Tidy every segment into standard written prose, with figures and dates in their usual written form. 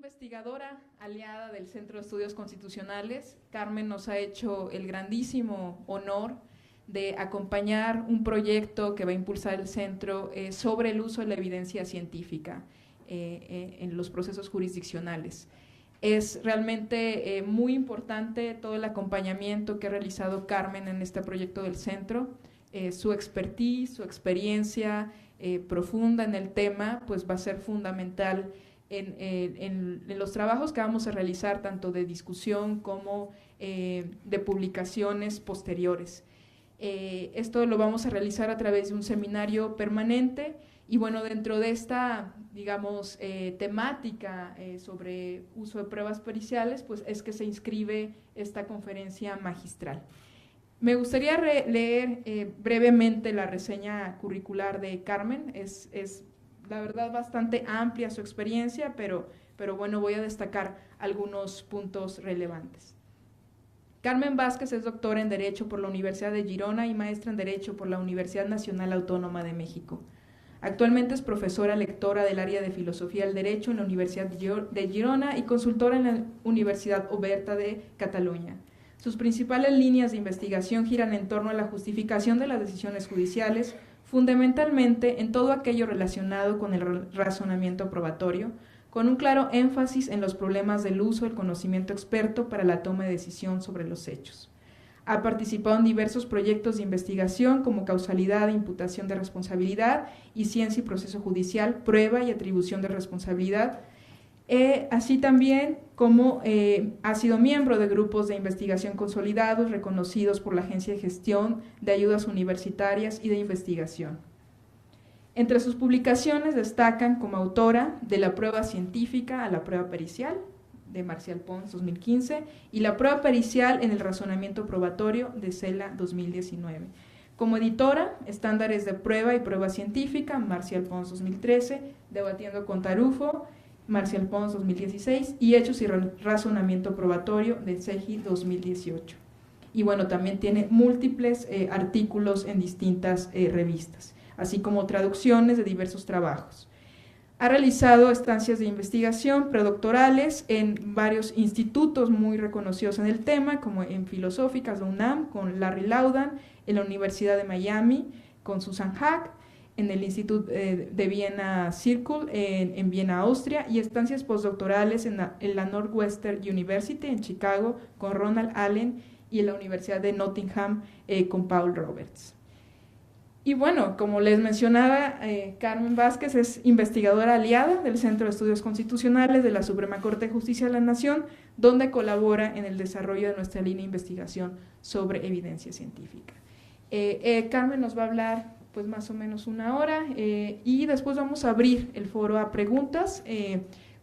investigadora aliada del Centro de Estudios Constitucionales, Carmen nos ha hecho el grandísimo honor de acompañar un proyecto que va a impulsar el centro sobre el uso de la evidencia científica en los procesos jurisdiccionales. Es realmente muy importante todo el acompañamiento que ha realizado Carmen en este proyecto del centro, su expertise, su experiencia profunda en el tema, pues va a ser fundamental en los trabajos que vamos a realizar, tanto de discusión como de publicaciones posteriores. Esto lo vamos a realizar a través de un seminario permanente y bueno, dentro de esta, digamos, temática sobre uso de pruebas periciales, pues es que se inscribe esta conferencia magistral. Me gustaría leer brevemente la reseña curricular de Carmen. Es la verdad bastante amplia su experiencia, pero bueno, voy a destacar algunos puntos relevantes. Carmen Vázquez es doctora en Derecho por la Universidad de Girona y maestra en Derecho por la Universidad Nacional Autónoma de México. Actualmente es profesora lectora del área de Filosofía del Derecho en la Universidad de Girona y consultora en la Universidad Oberta de Cataluña. Sus principales líneas de investigación giran en torno a la justificación de las decisiones judiciales, fundamentalmente en todo aquello relacionado con el razonamiento probatorio, con un claro énfasis en los problemas del uso del conocimiento experto para la toma de decisión sobre los hechos. Ha participado en diversos proyectos de investigación como causalidad e imputación de responsabilidad y ciencia y proceso judicial, prueba y atribución de responsabilidad, así también como ha sido miembro de grupos de investigación consolidados reconocidos por la Agencia de Gestión de Ayudas Universitarias y de Investigación. Entre sus publicaciones destacan como autora de La prueba científica a la prueba pericial, de Marcial Pons 2015, y La prueba pericial en el razonamiento probatorio, de Cela 2019. Como editora, Estándares de prueba y prueba científica, Marcial Pons 2013, Debatiendo con Tarufo, Marcial Pons 2016, y Hechos y razonamiento probatorio, de CEGI 2018. Y bueno, también tiene múltiples artículos en distintas revistas, así como traducciones de diversos trabajos. Ha realizado estancias de investigación predoctorales en varios institutos muy reconocidos en el tema, como en Filosóficas de UNAM, con Larry Laudan, en la Universidad de Miami, con Susan Hack, en el Instituto de Viena Circle, en Viena, Austria, y estancias postdoctorales en la Northwestern University, en Chicago, con Ronald Allen, y en la Universidad de Nottingham, con Paul Roberts. Y bueno, como les mencionaba, Carmen Vázquez es investigadora aliada del Centro de Estudios Constitucionales de la Suprema Corte de Justicia de la Nación, donde colabora en el desarrollo de nuestra línea de investigación sobre evidencia científica. Carmen nos va a hablar pues más o menos una hora y después vamos a abrir el foro a preguntas.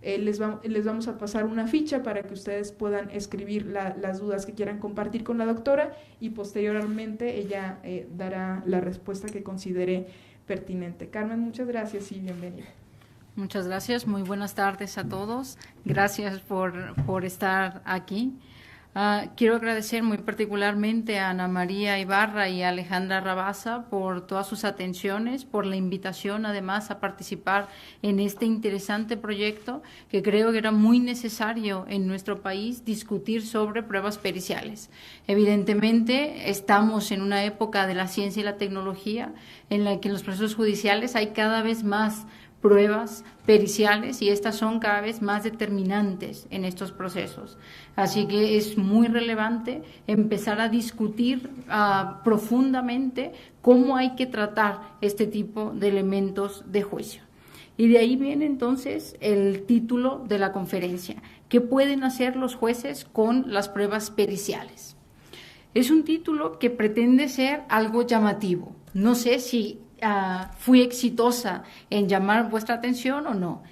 Les vamos a pasar una ficha para que ustedes puedan escribir las dudas que quieran compartir con la doctora y posteriormente ella dará la respuesta que considere pertinente. Carmen, muchas gracias y bienvenida. Muchas gracias, muy buenas tardes a todos. Gracias por estar aquí. Quiero agradecer muy particularmente a Ana María Ibarra y a Alejandra Rabasa por todas sus atenciones, por la invitación además a participar en este interesante proyecto que creo que era muy necesario en nuestro país discutir sobre pruebas periciales. Evidentemente estamos en una época de la ciencia y la tecnología en la que en los procesos judiciales hay cada vez más pruebas periciales y estas son cada vez más determinantes en estos procesos. Así que es muy relevante empezar a discutir profundamente cómo hay que tratar este tipo de elementos de juicio. Y de ahí viene entonces el título de la conferencia: ¿qué pueden hacer los jueces con las pruebas periciales? Es un título que pretende ser algo llamativo. No sé si fui exitosa en llamar vuestra atención o no.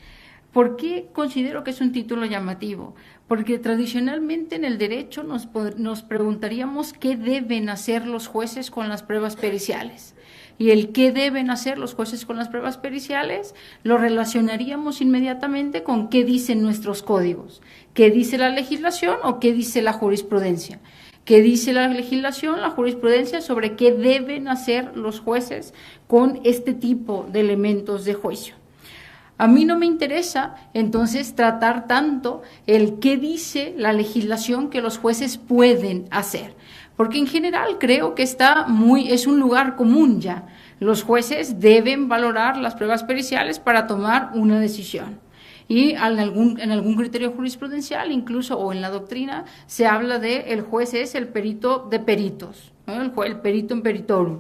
¿Por qué considero que es un título llamativo? Porque tradicionalmente en el derecho nos preguntaríamos qué deben hacer los jueces con las pruebas periciales. Y el qué deben hacer los jueces con las pruebas periciales lo relacionaríamos inmediatamente con qué dicen nuestros códigos, qué dice la legislación o qué dice la jurisprudencia. ¿Qué dice la legislación, la jurisprudencia sobre qué deben hacer los jueces con este tipo de elementos de juicio? A mí no me interesa entonces tratar tanto el qué dice la legislación que los jueces pueden hacer, porque en general creo que es un lugar común ya. Los jueces deben valorar las pruebas periciales para tomar una decisión. Y en algún criterio jurisprudencial, incluso, o en la doctrina, se habla de el juez es el perito de peritos, ¿no? El perito in peritorum.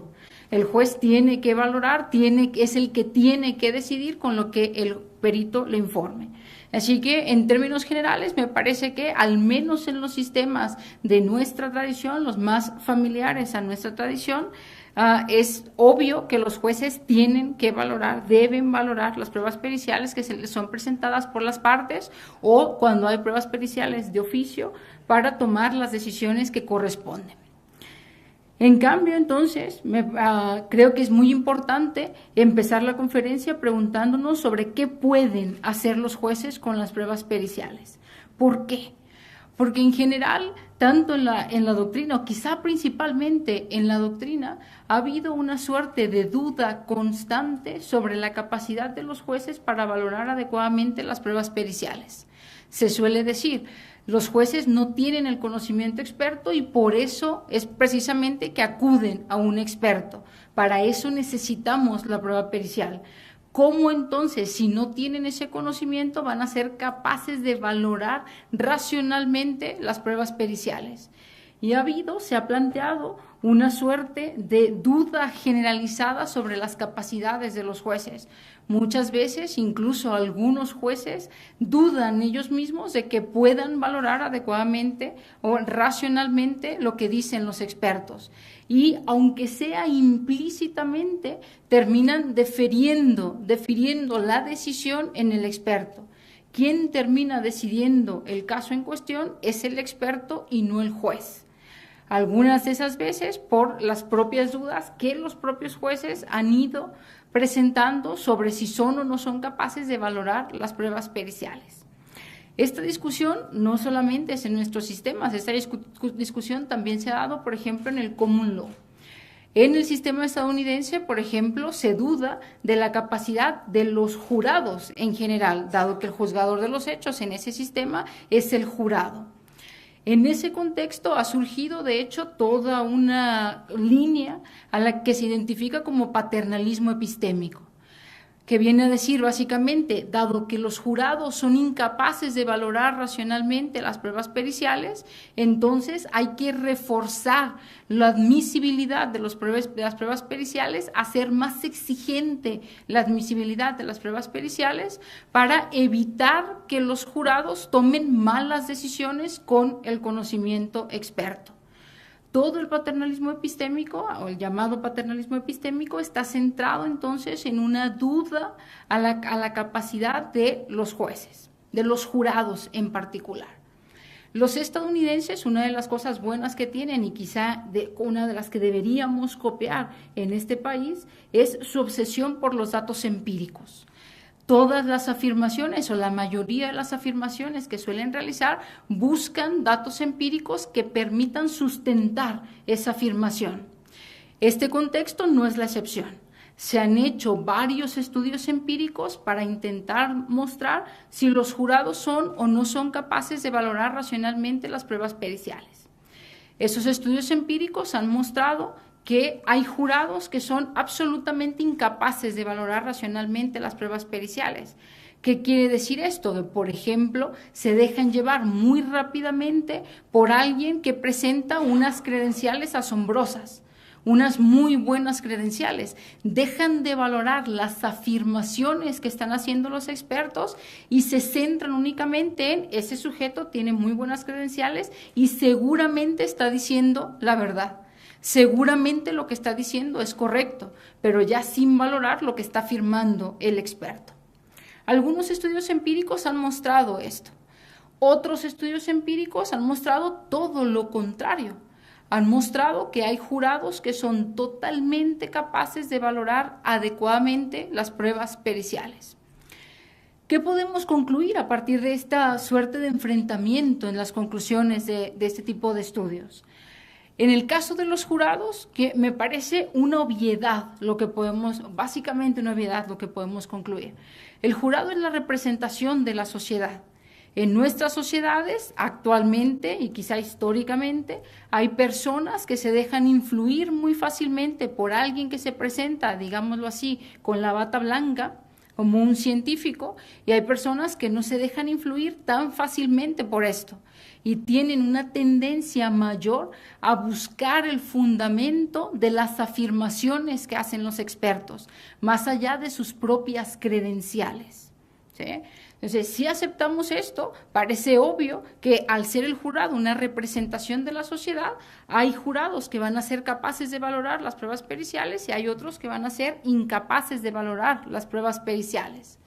El juez tiene que valorar, es el que tiene que decidir con lo que el perito le informe. Así que, en términos generales, me parece que, al menos en los sistemas de nuestra tradición, los más familiares a nuestra tradición, es obvio que los jueces tienen que deben valorar las pruebas periciales que se les son presentadas por las partes, o cuando hay pruebas periciales de oficio, para tomar las decisiones que corresponden. En cambio, entonces, creo que es muy importante empezar la conferencia preguntándonos sobre qué pueden hacer los jueces con las pruebas periciales. ¿Por qué? Porque en general, tanto en la doctrina, o quizá principalmente en la doctrina, ha habido una suerte de duda constante sobre la capacidad de los jueces para valorar adecuadamente las pruebas periciales. Se suele decir, los jueces no tienen el conocimiento experto y por eso es precisamente que acuden a un experto. Para eso necesitamos la prueba pericial. ¿Cómo entonces, si no tienen ese conocimiento, van a ser capaces de valorar racionalmente las pruebas periciales? Y se ha planteado una suerte de duda generalizada sobre las capacidades de los jueces. Muchas veces, incluso algunos jueces dudan ellos mismos de que puedan valorar adecuadamente o racionalmente lo que dicen los expertos. Y aunque sea implícitamente, terminan defiriendo la decisión en el experto. Quien termina decidiendo el caso en cuestión es el experto y no el juez. Algunas de esas veces por las propias dudas que los propios jueces han ido presentando sobre si son o no son capaces de valorar las pruebas periciales. Esta discusión no solamente es en nuestros sistemas, esta discusión también se ha dado, por ejemplo, en el common law. En el sistema estadounidense, por ejemplo, se duda de la capacidad de los jurados en general, dado que el juzgador de los hechos en ese sistema es el jurado. En ese contexto ha surgido, de hecho, toda una línea a la que se identifica como paternalismo epistémico, que viene a decir básicamente, dado que los jurados son incapaces de valorar racionalmente las pruebas periciales, entonces hay que reforzar la admisibilidad de las pruebas periciales, hacer más exigente la admisibilidad de las pruebas periciales para evitar que los jurados tomen malas decisiones con el conocimiento experto. Todo el paternalismo epistémico, o el llamado paternalismo epistémico, está centrado entonces en una duda a la capacidad de los jueces, de los jurados en particular. Los estadounidenses, una de las cosas buenas que tienen y quizá una de las que deberíamos copiar en este país, es su obsesión por los datos empíricos. Todas las afirmaciones o la mayoría de las afirmaciones que suelen realizar buscan datos empíricos que permitan sustentar esa afirmación. Este contexto no es la excepción. Se han hecho varios estudios empíricos para intentar mostrar si los jurados son o no son capaces de valorar racionalmente las pruebas periciales. Esos estudios empíricos han mostrado que hay jurados que son absolutamente incapaces de valorar racionalmente las pruebas periciales. ¿Qué quiere decir esto? Por ejemplo, se dejan llevar muy rápidamente por alguien que presenta unas credenciales asombrosas, unas muy buenas credenciales. Dejan de valorar las afirmaciones que están haciendo los expertos y se centran únicamente en ese sujeto tiene muy buenas credenciales y seguramente está diciendo la verdad. Seguramente lo que está diciendo es correcto, pero ya sin valorar lo que está afirmando el experto. Algunos estudios empíricos han mostrado esto. Otros estudios empíricos han mostrado todo lo contrario. Han mostrado que hay jurados que son totalmente capaces de valorar adecuadamente las pruebas periciales. ¿Qué podemos concluir a partir de esta suerte de enfrentamiento en las conclusiones de este tipo de estudios? En el caso de los jurados, que me parece una obviedad, básicamente una obviedad lo que podemos concluir. El jurado es la representación de la sociedad. En nuestras sociedades, actualmente y quizá históricamente, hay personas que se dejan influir muy fácilmente por alguien que se presenta, digámoslo así, con la bata blanca, como un científico, y hay personas que no se dejan influir tan fácilmente por esto y tienen una tendencia mayor a buscar el fundamento de las afirmaciones que hacen los expertos, más allá de sus propias credenciales, ¿sí? Entonces, si aceptamos esto, parece obvio que al ser el jurado una representación de la sociedad, hay jurados que van a ser capaces de valorar las pruebas periciales y hay otros que van a ser incapaces de valorar las pruebas periciales.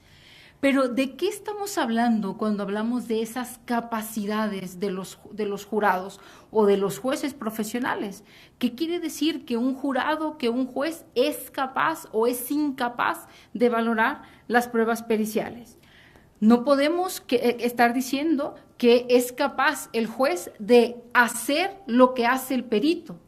Pero, ¿de qué estamos hablando cuando hablamos de esas capacidades de los jurados o de los jueces profesionales? ¿Qué quiere decir que un jurado, que un juez es capaz o es incapaz de valorar las pruebas periciales? No podemos estar diciendo que es capaz el juez de hacer lo que hace el perito,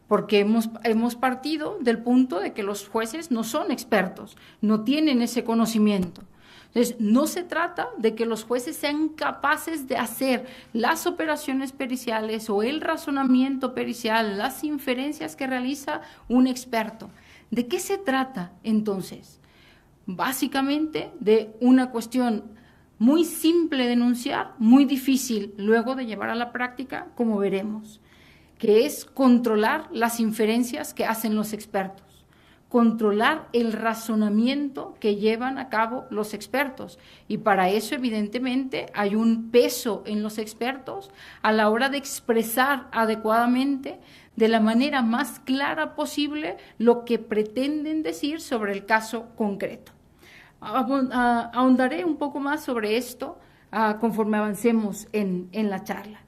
porque hemos partido del punto de que los jueces no son expertos, no tienen ese conocimiento. Entonces, no se trata de que los jueces sean capaces de hacer las operaciones periciales o el razonamiento pericial, las inferencias que realiza un experto. ¿De qué se trata entonces? Básicamente de una cuestión muy simple de enunciar, muy difícil luego de llevar a la práctica, como veremos, que es controlar las inferencias que hacen los expertos, controlar el razonamiento que llevan a cabo los expertos. Y para eso, evidentemente, hay un peso en los expertos a la hora de expresar adecuadamente, de la manera más clara posible, lo que pretenden decir sobre el caso concreto. Ahondaré un poco más sobre esto conforme avancemos en la charla.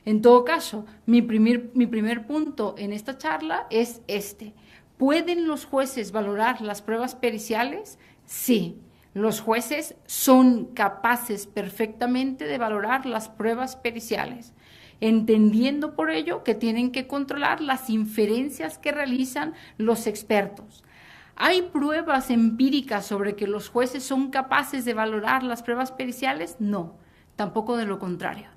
En todo caso, mi primer punto en esta charla es este. ¿Pueden los jueces valorar las pruebas periciales? Sí, los jueces son capaces perfectamente de valorar las pruebas periciales, entendiendo por ello que tienen que controlar las inferencias que realizan los expertos. ¿Hay pruebas empíricas sobre que los jueces son capaces de valorar las pruebas periciales? No, tampoco de lo contrario.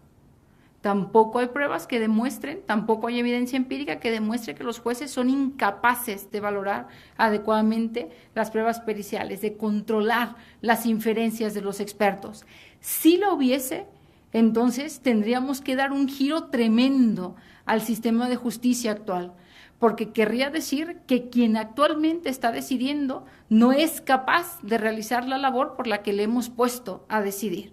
Tampoco hay pruebas que demuestren, tampoco hay evidencia empírica que demuestre que los jueces son incapaces de valorar adecuadamente las pruebas periciales, de controlar las inferencias de los expertos. Si lo hubiese, entonces tendríamos que dar un giro tremendo al sistema de justicia actual, porque querría decir que quien actualmente está decidiendo no es capaz de realizar la labor por la que le hemos puesto a decidir.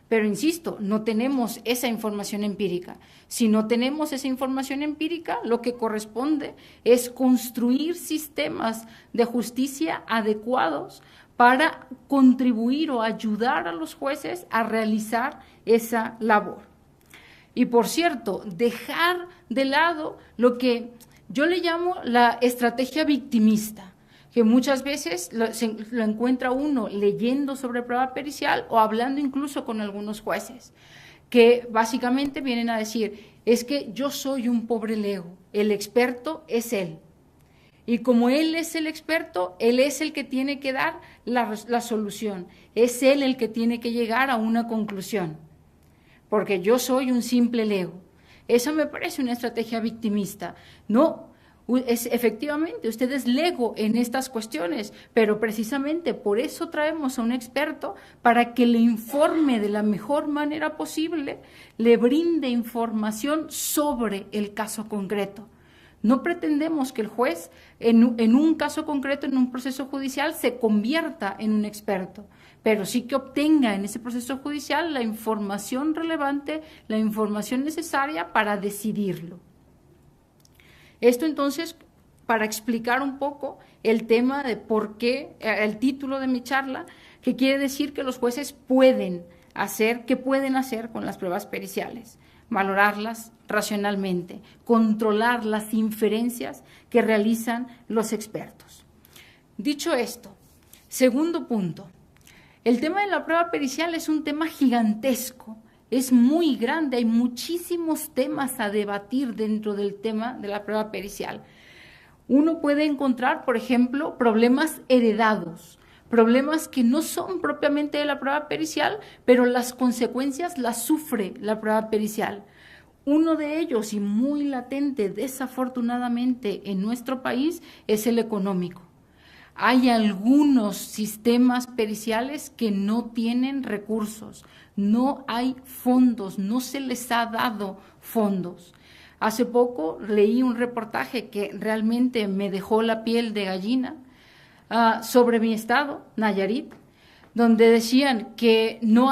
Pero insisto, no tenemos esa información empírica. Si no tenemos esa información empírica, lo que corresponde es construir sistemas de justicia adecuados para contribuir o ayudar a los jueces a realizar esa labor. Y por cierto, dejar de lado lo que yo le llamo la estrategia victimista, que muchas veces lo encuentra uno leyendo sobre prueba pericial o hablando incluso con algunos jueces, que básicamente vienen a decir, es que yo soy un pobre lego, el experto es él. Y como él es el experto, él es el que tiene que dar la solución, es él el que tiene que llegar a una conclusión, porque yo soy un simple lego. Eso me parece una estrategia victimista. No, efectivamente, usted es lego en estas cuestiones, pero precisamente por eso traemos a un experto para que le informe de la mejor manera posible, le brinde información sobre el caso concreto. No pretendemos que el juez en un caso concreto, en un proceso judicial, se convierta en un experto, pero sí que obtenga en ese proceso judicial la información relevante, la información necesaria para decidirlo. Esto entonces, para explicar un poco el tema de por qué, el título de mi charla, que quiere decir que los jueces pueden hacer, ¿qué pueden hacer con las pruebas periciales? Valorarlas racionalmente, controlar las inferencias que realizan los expertos. Dicho esto, segundo punto, el tema de la prueba pericial es un tema gigantesco es muy grande, hay muchísimos temas a debatir dentro del tema de la prueba pericial. Uno puede encontrar, por ejemplo, problemas heredados, problemas que no son propiamente de la prueba pericial, pero las consecuencias las sufre la prueba pericial. Uno de ellos, y muy latente desafortunadamente en nuestro país, es el económico. Hay algunos sistemas periciales que no tienen recursos, no hay fondos, no se les ha dado fondos. Hace poco leí un reportaje que realmente me dejó la piel de gallina sobre mi estado, Nayarit, donde decían que no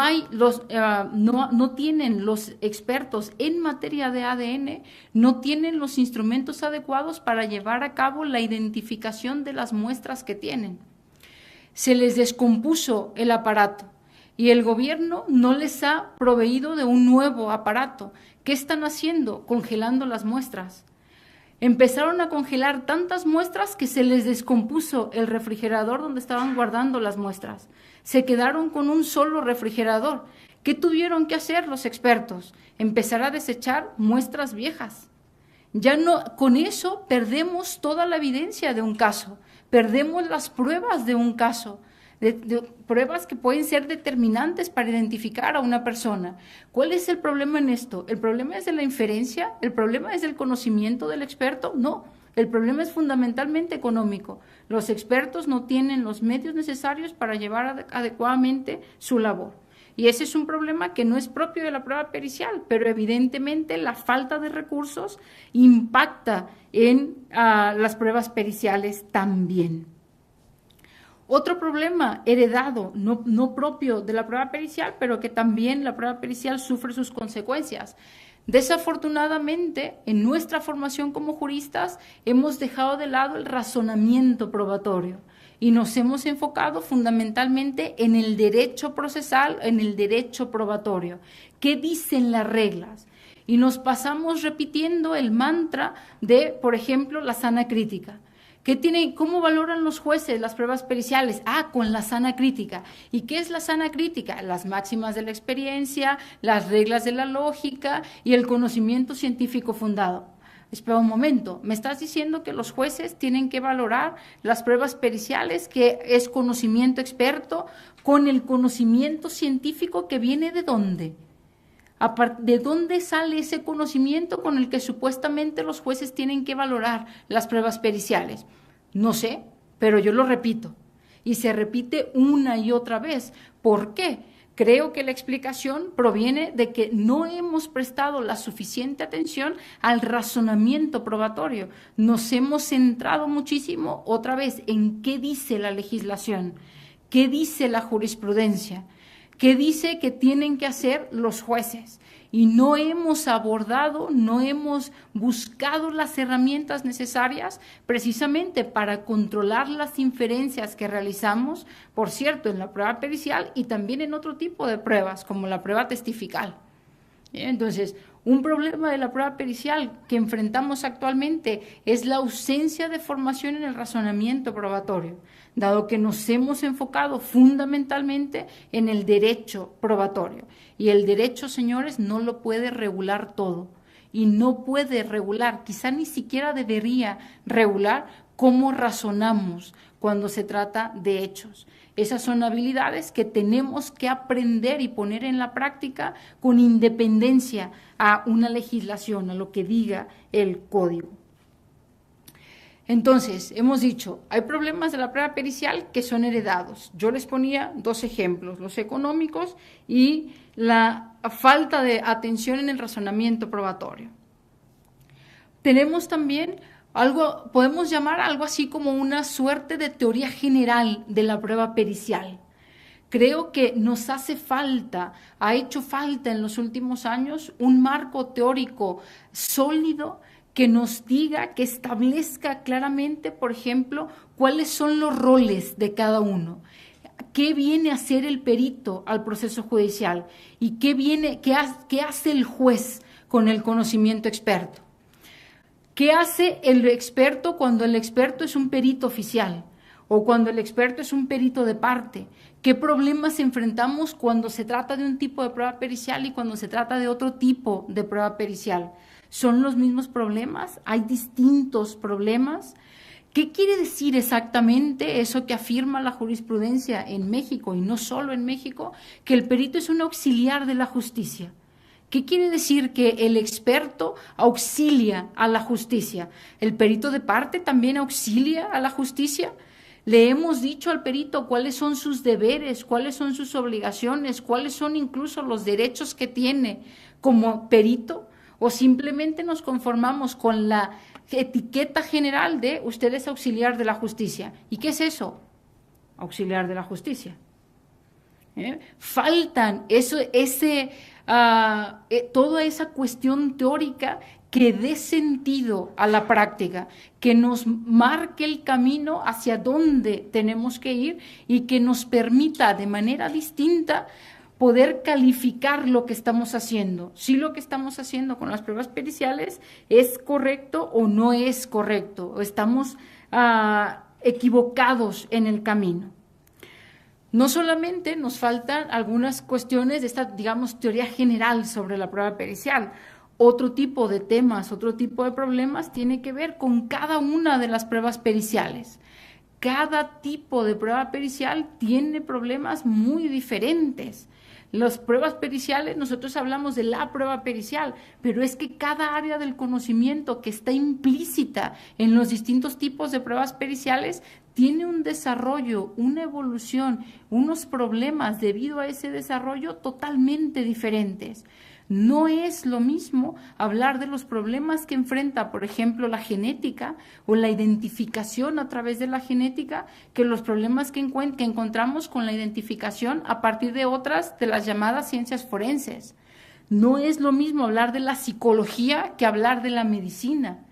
tienen los expertos en materia de ADN, no tienen los instrumentos adecuados para llevar a cabo la identificación de las muestras que tienen. Se les descompuso el aparato y el gobierno no les ha proveído de un nuevo aparato. ¿Qué están haciendo? Congelando las muestras. Empezaron a congelar tantas muestras que se les descompuso el refrigerador donde estaban guardando las muestras. Se quedaron con un solo refrigerador. ¿Qué tuvieron que hacer los expertos? Empezar a desechar muestras viejas. Ya no, con eso perdemos toda la evidencia de un caso, perdemos las pruebas de un caso, de pruebas que pueden ser determinantes para identificar a una persona. ¿Cuál es el problema en esto? ¿El problema es de la inferencia? ¿El problema es del conocimiento del experto? No, el problema es fundamentalmente económico. Los expertos no tienen los medios necesarios para llevar adecuadamente su labor. Y ese es un problema que no es propio de la prueba pericial, pero evidentemente la falta de recursos impacta en las pruebas periciales también. Otro problema heredado, no propio de la prueba pericial, pero que también la prueba pericial sufre sus consecuencias. Desafortunadamente, en nuestra formación como juristas, hemos dejado de lado el razonamiento probatorio y nos hemos enfocado fundamentalmente en el derecho procesal, en el derecho probatorio. ¿Qué dicen las reglas? Y nos pasamos repitiendo el mantra de, por ejemplo, la sana crítica. ¿Cómo valoran los jueces las pruebas periciales? Con la sana crítica. ¿Y qué es la sana crítica? Las máximas de la experiencia, las reglas de la lógica y el conocimiento científico fundado. Espera un momento, ¿me estás diciendo que los jueces tienen que valorar las pruebas periciales, que es conocimiento experto, con el conocimiento científico que viene de dónde? ¿De dónde sale ese conocimiento con el que supuestamente los jueces tienen que valorar las pruebas periciales? No sé, pero yo lo repito. Y se repite una y otra vez. ¿Por qué? Creo que la explicación proviene de que no hemos prestado la suficiente atención al razonamiento probatorio. Nos hemos centrado muchísimo, otra vez, en qué dice la legislación, qué dice la jurisprudencia, qué dice que tienen que hacer los jueces. Y no hemos abordado, no hemos buscado las herramientas necesarias precisamente para controlar las inferencias que realizamos, por cierto, en la prueba pericial y también en otro tipo de pruebas, como la prueba testifical. Entonces, un problema de la prueba pericial que enfrentamos actualmente es la ausencia de formación en el razonamiento probatorio, dado que nos hemos enfocado fundamentalmente en el derecho probatorio. Y el derecho, señores, no lo puede regular todo. Y no puede regular, quizá ni siquiera debería regular cómo razonamos cuando se trata de hechos. Esas son habilidades que tenemos que aprender y poner en la práctica con independencia a una legislación, a lo que diga el código. Entonces, hemos dicho, hay problemas de la prueba pericial que son heredados. Yo les ponía dos ejemplos, los económicos y la falta de atención en el razonamiento probatorio. Tenemos también podemos llamar algo así como una suerte de teoría general de la prueba pericial. Creo que nos hace falta, ha hecho falta en los últimos años un marco teórico sólido que nos diga, que establezca claramente, por ejemplo, cuáles son los roles de cada uno. ¿Qué viene a hacer el perito al proceso judicial? ¿Y qué hace el juez con el conocimiento experto? ¿Qué hace el experto cuando el experto es un perito oficial? o cuando el experto es un perito de parte. ¿Qué problemas enfrentamos cuando se trata de un tipo de prueba pericial y cuando se trata de otro tipo de prueba pericial? ¿Son los mismos problemas? ¿Hay distintos problemas? ¿Qué quiere decir exactamente eso que afirma la jurisprudencia en México, y no solo en México, que el perito es un auxiliar de la justicia? ¿Qué quiere decir que el experto auxilia a la justicia? ¿El perito de parte también auxilia a la justicia? Le hemos dicho al perito cuáles son sus deberes, cuáles son sus obligaciones, cuáles son incluso los derechos que tiene como perito, o simplemente nos conformamos con la etiqueta general de usted es auxiliar de la justicia. ¿Y qué es eso? Auxiliar de la justicia. Faltan toda esa cuestión teórica que dé sentido a la práctica, que nos marque el camino hacia dónde tenemos que ir y que nos permita de manera distinta poder calificar lo que estamos haciendo. Si lo que estamos haciendo con las pruebas periciales es correcto o no es correcto, o estamos equivocados en el camino. No solamente nos faltan algunas cuestiones de esta, digamos, teoría general sobre la prueba pericial. Otro tipo de temas, otro tipo de problemas tiene que ver con cada una de las pruebas periciales. Cada tipo de prueba pericial tiene problemas muy diferentes. Las pruebas periciales, nosotros hablamos de la prueba pericial, pero es que cada área del conocimiento que está implícita en los distintos tipos de pruebas periciales tiene un desarrollo, una evolución, unos problemas debido a ese desarrollo totalmente diferentes. No es lo mismo hablar de los problemas que enfrenta, por ejemplo, la genética o la identificación a través de la genética, que los problemas que encontramos con la identificación a partir de otras de las llamadas ciencias forenses. No es lo mismo hablar de la psicología que hablar de la medicina.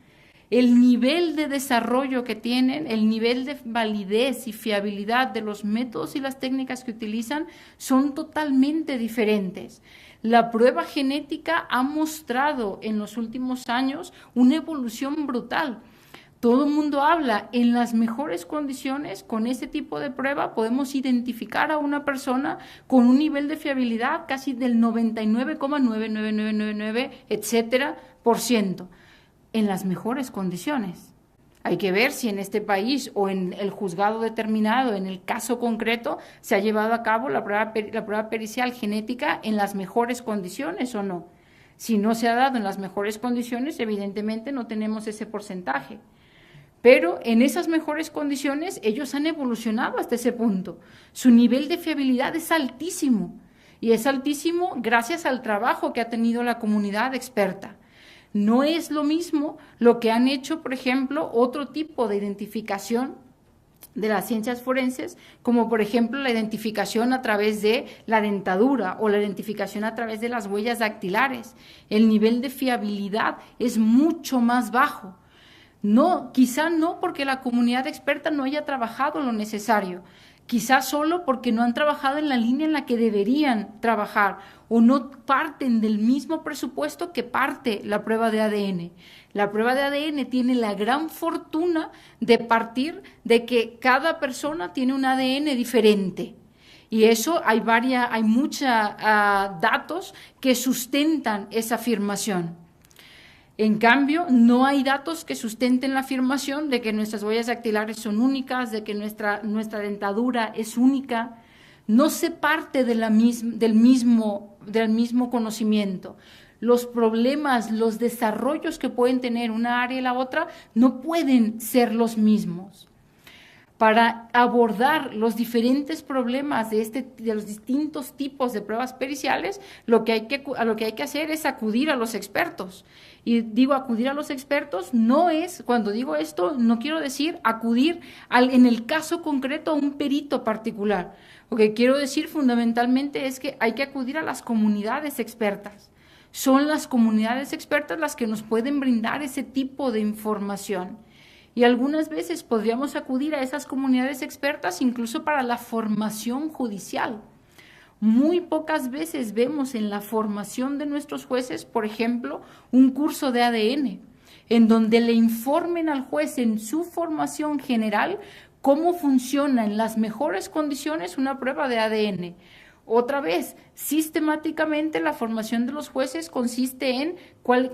El nivel de desarrollo que tienen, el nivel de validez y fiabilidad de los métodos y las técnicas que utilizan son totalmente diferentes. La prueba genética ha mostrado en los últimos años una evolución brutal. Todo el mundo habla en las mejores condiciones. Con ese tipo de prueba podemos identificar a una persona con un nivel de fiabilidad casi del 99,99999, etcétera, % en las mejores condiciones. Hay que ver si en este país o en el juzgado determinado, en el caso concreto, se ha llevado a cabo la prueba pericial genética en las mejores condiciones o no. Si no se ha dado en las mejores condiciones, evidentemente no tenemos ese porcentaje. Pero en esas mejores condiciones ellos han evolucionado hasta ese punto. Su nivel de fiabilidad es altísimo, y es altísimo gracias al trabajo que ha tenido la comunidad experta. No es lo mismo lo que han hecho, por ejemplo, otro tipo de identificación de las ciencias forenses, como por ejemplo la identificación a través de la dentadura o la identificación a través de las huellas dactilares. El nivel de fiabilidad es mucho más bajo. No, quizá no porque la comunidad experta no haya trabajado lo necesario, quizá solo porque no han trabajado en la línea en la que deberían trabajar o no parten del mismo presupuesto que parte la prueba de ADN. La prueba de ADN tiene la gran fortuna de partir de que cada persona tiene un ADN diferente. Y eso hay muchos datos que sustentan esa afirmación. En cambio, no hay datos que sustenten la afirmación de que nuestras huellas dactilares son únicas, de que nuestra dentadura es única. No se parte del mismo conocimiento. Los problemas, los desarrollos que pueden tener una área y la otra no pueden ser los mismos. Para abordar los diferentes problemas de los distintos tipos de pruebas periciales, lo que hay que hacer es acudir a los expertos. Y digo acudir a los expertos, cuando digo esto, no quiero decir acudir en el caso concreto a un perito particular. Lo que quiero decir fundamentalmente es que hay que acudir a las comunidades expertas. Son las comunidades expertas las que nos pueden brindar ese tipo de información. Y algunas veces podríamos acudir a esas comunidades expertas incluso para la formación judicial. Muy pocas veces vemos en la formación de nuestros jueces, por ejemplo, un curso de ADN, en donde le informen al juez en su formación general cómo funciona en las mejores condiciones una prueba de ADN. Otra vez, sistemáticamente la formación de los jueces consiste en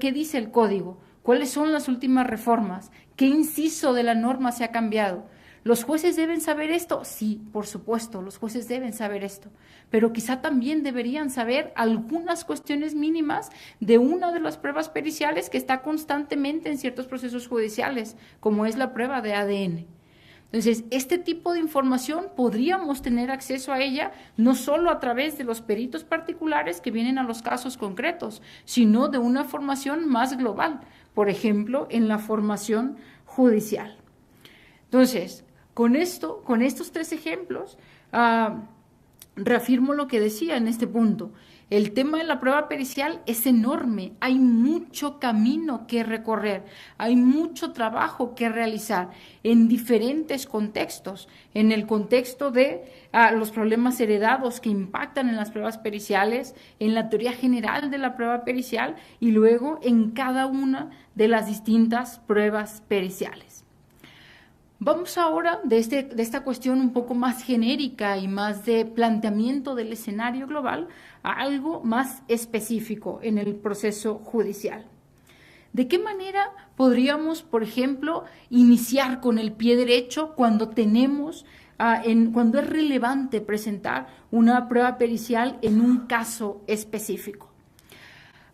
qué dice el código, cuáles son las últimas reformas, qué inciso de la norma se ha cambiado. ¿Los jueces deben saber esto? Sí, por supuesto, los jueces deben saber esto, pero quizá también deberían saber algunas cuestiones mínimas de una de las pruebas periciales que está constantemente en ciertos procesos judiciales, como es la prueba de ADN. Entonces, este tipo de información podríamos tener acceso a ella no solo a través de los peritos particulares que vienen a los casos concretos, sino de una formación más global, por ejemplo, en la formación judicial. Entonces, con estos 3 ejemplos, reafirmo lo que decía en este punto. El tema de la prueba pericial es enorme, hay mucho camino que recorrer, hay mucho trabajo que realizar en diferentes contextos, en el contexto de los problemas heredados que impactan en las pruebas periciales, en la teoría general de la prueba pericial y luego en cada una de las distintas pruebas periciales. Vamos ahora de esta cuestión un poco más genérica y más de planteamiento del escenario global a algo más específico en el proceso judicial. ¿De qué manera podríamos, por ejemplo, iniciar con el pie derecho cuando cuando es relevante presentar una prueba pericial en un caso específico?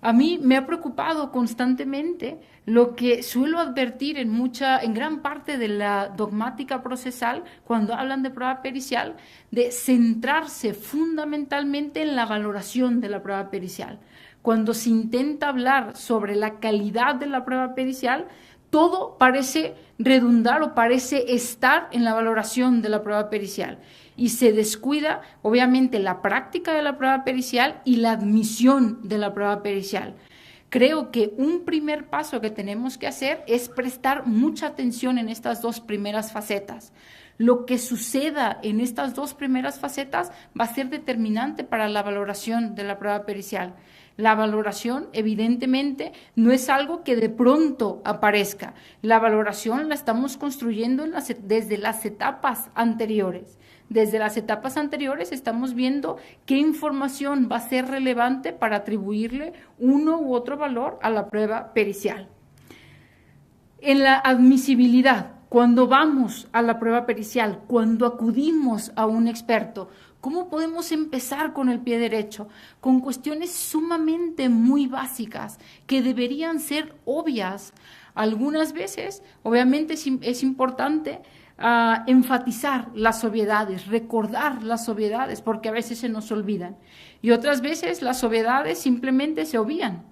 A mí me ha preocupado constantemente lo que suelo advertir en gran parte de la dogmática procesal cuando hablan de prueba pericial, de centrarse fundamentalmente en la valoración de la prueba pericial. Cuando se intenta hablar sobre la calidad de la prueba pericial, todo parece redundar o parece estar en la valoración de la prueba pericial. Y se descuida, obviamente, la práctica de la prueba pericial y la admisión de la prueba pericial. Creo que un primer paso que tenemos que hacer es prestar mucha atención en estas 2 primeras facetas. Lo que suceda en estas 2 primeras facetas va a ser determinante para la valoración de la prueba pericial. La valoración, evidentemente, no es algo que de pronto aparezca. La valoración la estamos construyendo desde las etapas anteriores. Desde las etapas anteriores estamos viendo qué información va a ser relevante para atribuirle uno u otro valor a la prueba pericial. En la admisibilidad, cuando vamos a la prueba pericial, cuando acudimos a un experto, ¿cómo podemos empezar con el pie derecho? Con cuestiones sumamente muy básicas que deberían ser obvias. Algunas veces, obviamente, es importante enfatizar las obviedades, recordar las obviedades, porque a veces se nos olvidan. Y otras veces las obviedades simplemente se obvian.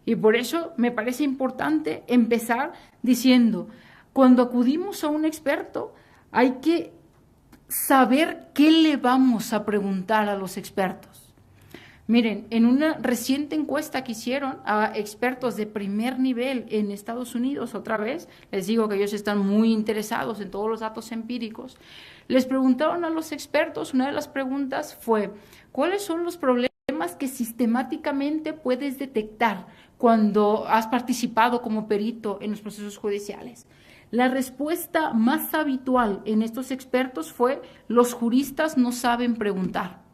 Y por eso me parece importante empezar diciendo, cuando acudimos a un experto, hay que saber qué le vamos a preguntar a los expertos. Miren, en una reciente encuesta que hicieron a expertos de primer nivel en Estados Unidos, otra vez, les digo que ellos están muy interesados en todos los datos empíricos, les preguntaron a los expertos, una de las preguntas fue, ¿cuáles son los problemas que sistemáticamente puedes detectar cuando has participado como perito en los procesos judiciales? La respuesta más habitual en estos expertos fue, los juristas no saben preguntar.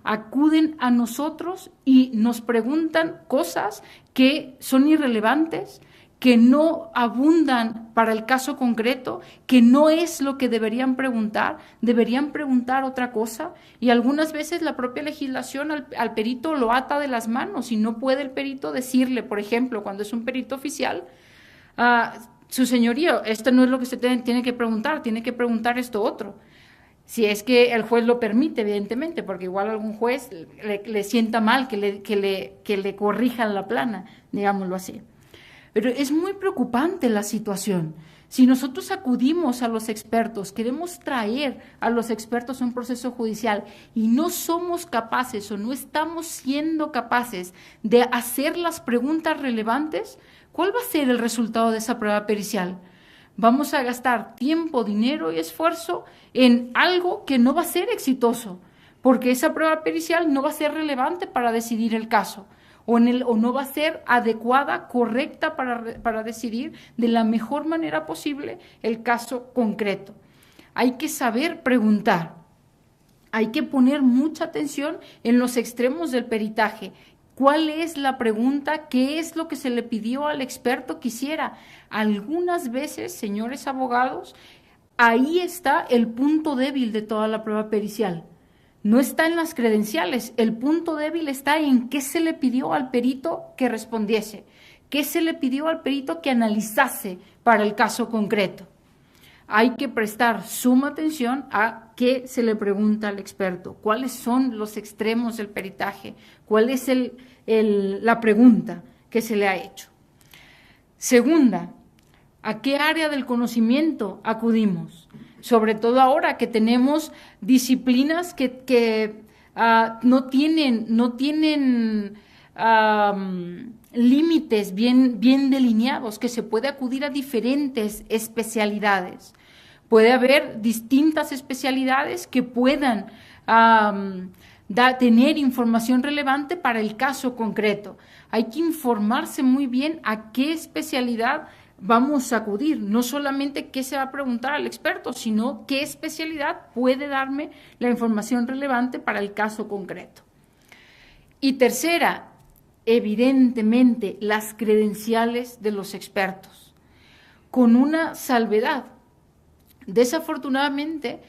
Acuden a nosotros y nos preguntan cosas que son irrelevantes, que no abundan para el caso concreto, que no es lo que deberían preguntar otra cosa, y algunas veces la propia legislación al perito lo ata de las manos y no puede el perito decirle, por ejemplo, cuando es un perito oficial, su señoría, esto no es lo que usted tiene que preguntar esto otro. Si es que el juez lo permite, evidentemente, porque igual algún juez le sienta mal que le corrijan la plana, digámoslo así. Pero es muy preocupante la situación. Si nosotros acudimos a los expertos, queremos traer a los expertos a un proceso judicial y no somos capaces o no estamos siendo capaces de hacer las preguntas relevantes, ¿cuál va a ser el resultado de esa prueba pericial? Vamos a gastar tiempo, dinero y esfuerzo en algo que no va a ser exitoso, porque esa prueba pericial no va a ser relevante para decidir el caso, o no va a ser adecuada, correcta para decidir de la mejor manera posible el caso concreto. hay que saber preguntar. Hay que poner mucha atención en los extremos del peritaje. ¿Cuál es la pregunta? ¿Qué es lo que se le pidió al experto que hiciera? Algunas veces, señores abogados, ahí está el punto débil de toda la prueba pericial. No está en las credenciales, el punto débil está en qué se le pidió al perito que respondiese, qué se le pidió al perito que analizase para el caso concreto. Hay que prestar suma atención a qué se le pregunta al experto, cuáles son los extremos del peritaje, cuál es la pregunta que se le ha hecho. Segunda, ¿a qué área del conocimiento acudimos? Sobre todo ahora que tenemos disciplinas que no tienen límites bien delineados, que se puede acudir a diferentes especialidades. Puede haber distintas especialidades que puedan tener información relevante para el caso concreto. Hay que informarse muy bien a qué especialidad vamos a acudir, no solamente qué se va a preguntar al experto, sino qué especialidad puede darme la información relevante para el caso concreto. Y tercera, evidentemente, las credenciales de los expertos, con una salvedad. Desafortunadamente,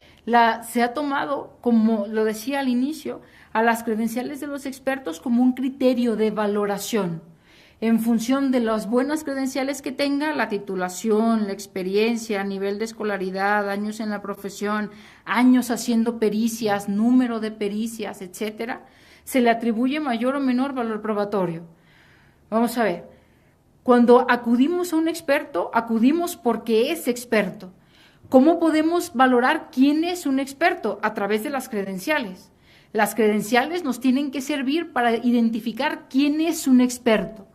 se ha tomado, como lo decía al inicio, a las credenciales de los expertos como un criterio de valoración, en función de las buenas credenciales que tenga, la titulación, la experiencia, nivel de escolaridad, años en la profesión, años haciendo pericias, número de pericias, etcétera, se le atribuye mayor o menor valor probatorio. Vamos a ver, cuando acudimos a un experto, acudimos porque es experto. ¿Cómo podemos valorar quién es un experto? A través de las credenciales. Las credenciales nos tienen que servir para identificar quién es un experto.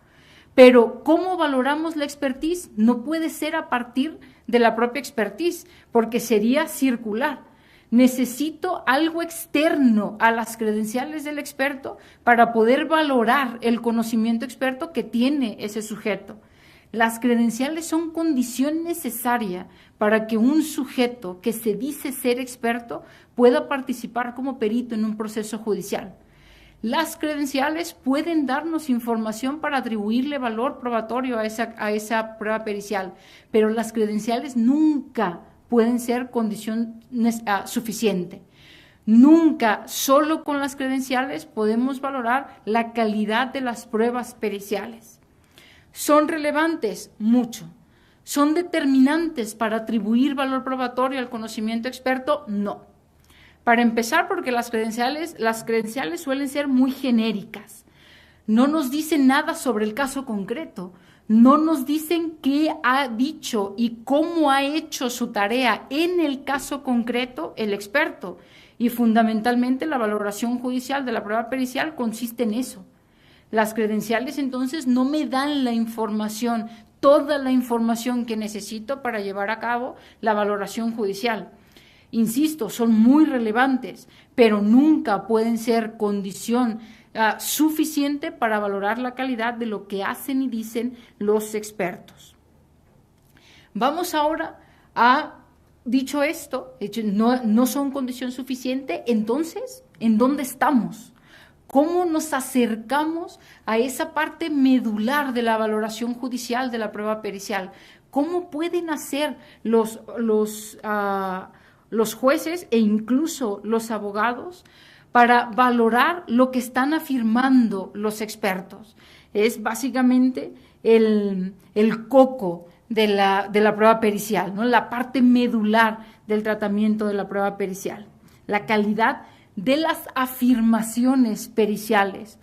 Pero ¿cómo valoramos la expertise? No puede ser a partir de la propia expertise, porque sería circular. Necesito algo externo a las credenciales del experto para poder valorar el conocimiento experto que tiene ese sujeto. Las credenciales son condición necesaria para que un sujeto que se dice ser experto pueda participar como perito en un proceso judicial. Las credenciales pueden darnos información para atribuirle valor probatorio a esa prueba pericial, pero las credenciales nunca pueden ser condición suficiente. Nunca, solo con las credenciales, podemos valorar la calidad de las pruebas periciales. ¿Son relevantes? Mucho. ¿Son determinantes para atribuir valor probatorio al conocimiento experto? No. Para empezar, porque las credenciales suelen ser muy genéricas. No nos dicen nada sobre el caso concreto. No nos dicen qué ha dicho y cómo ha hecho su tarea en el caso concreto el experto. Y fundamentalmente la valoración judicial de la prueba pericial consiste en eso. Las credenciales entonces no me dan la información, toda la información que necesito para llevar a cabo la valoración judicial. Insisto, son muy relevantes, pero nunca pueden ser condición suficiente para valorar la calidad de lo que hacen y dicen los expertos. Vamos ahora a, dicho esto, no son condición suficiente, entonces, ¿en dónde estamos? ¿Cómo nos acercamos a esa parte medular de la valoración judicial de la prueba pericial? ¿Cómo pueden hacer los jueces e incluso los abogados para valorar lo que están afirmando los expertos? Es básicamente el coco de la prueba pericial, ¿no? La parte medular del tratamiento de la prueba pericial, la calidad de las afirmaciones periciales.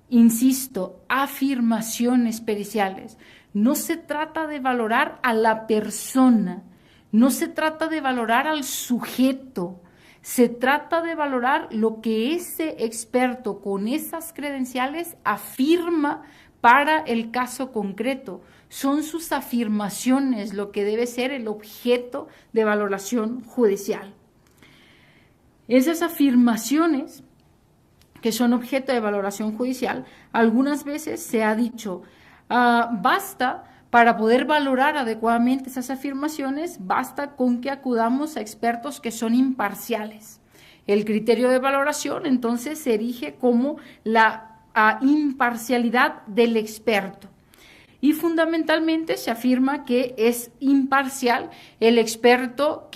Insisto, afirmaciones periciales. No se trata de valorar a la persona, no se trata de valorar al sujeto, se trata de valorar lo que ese experto con esas credenciales afirma para el caso concreto. Son sus afirmaciones lo que debe ser el objeto de valoración judicial. Esas afirmaciones que son objeto de valoración judicial, algunas veces se ha dicho, basta Para poder valorar adecuadamente esas afirmaciones, basta con que acudamos a expertos que son imparciales. El criterio de valoración, entonces, se erige como la imparcialidad del experto. Y fundamentalmente se afirma que es imparcial el experto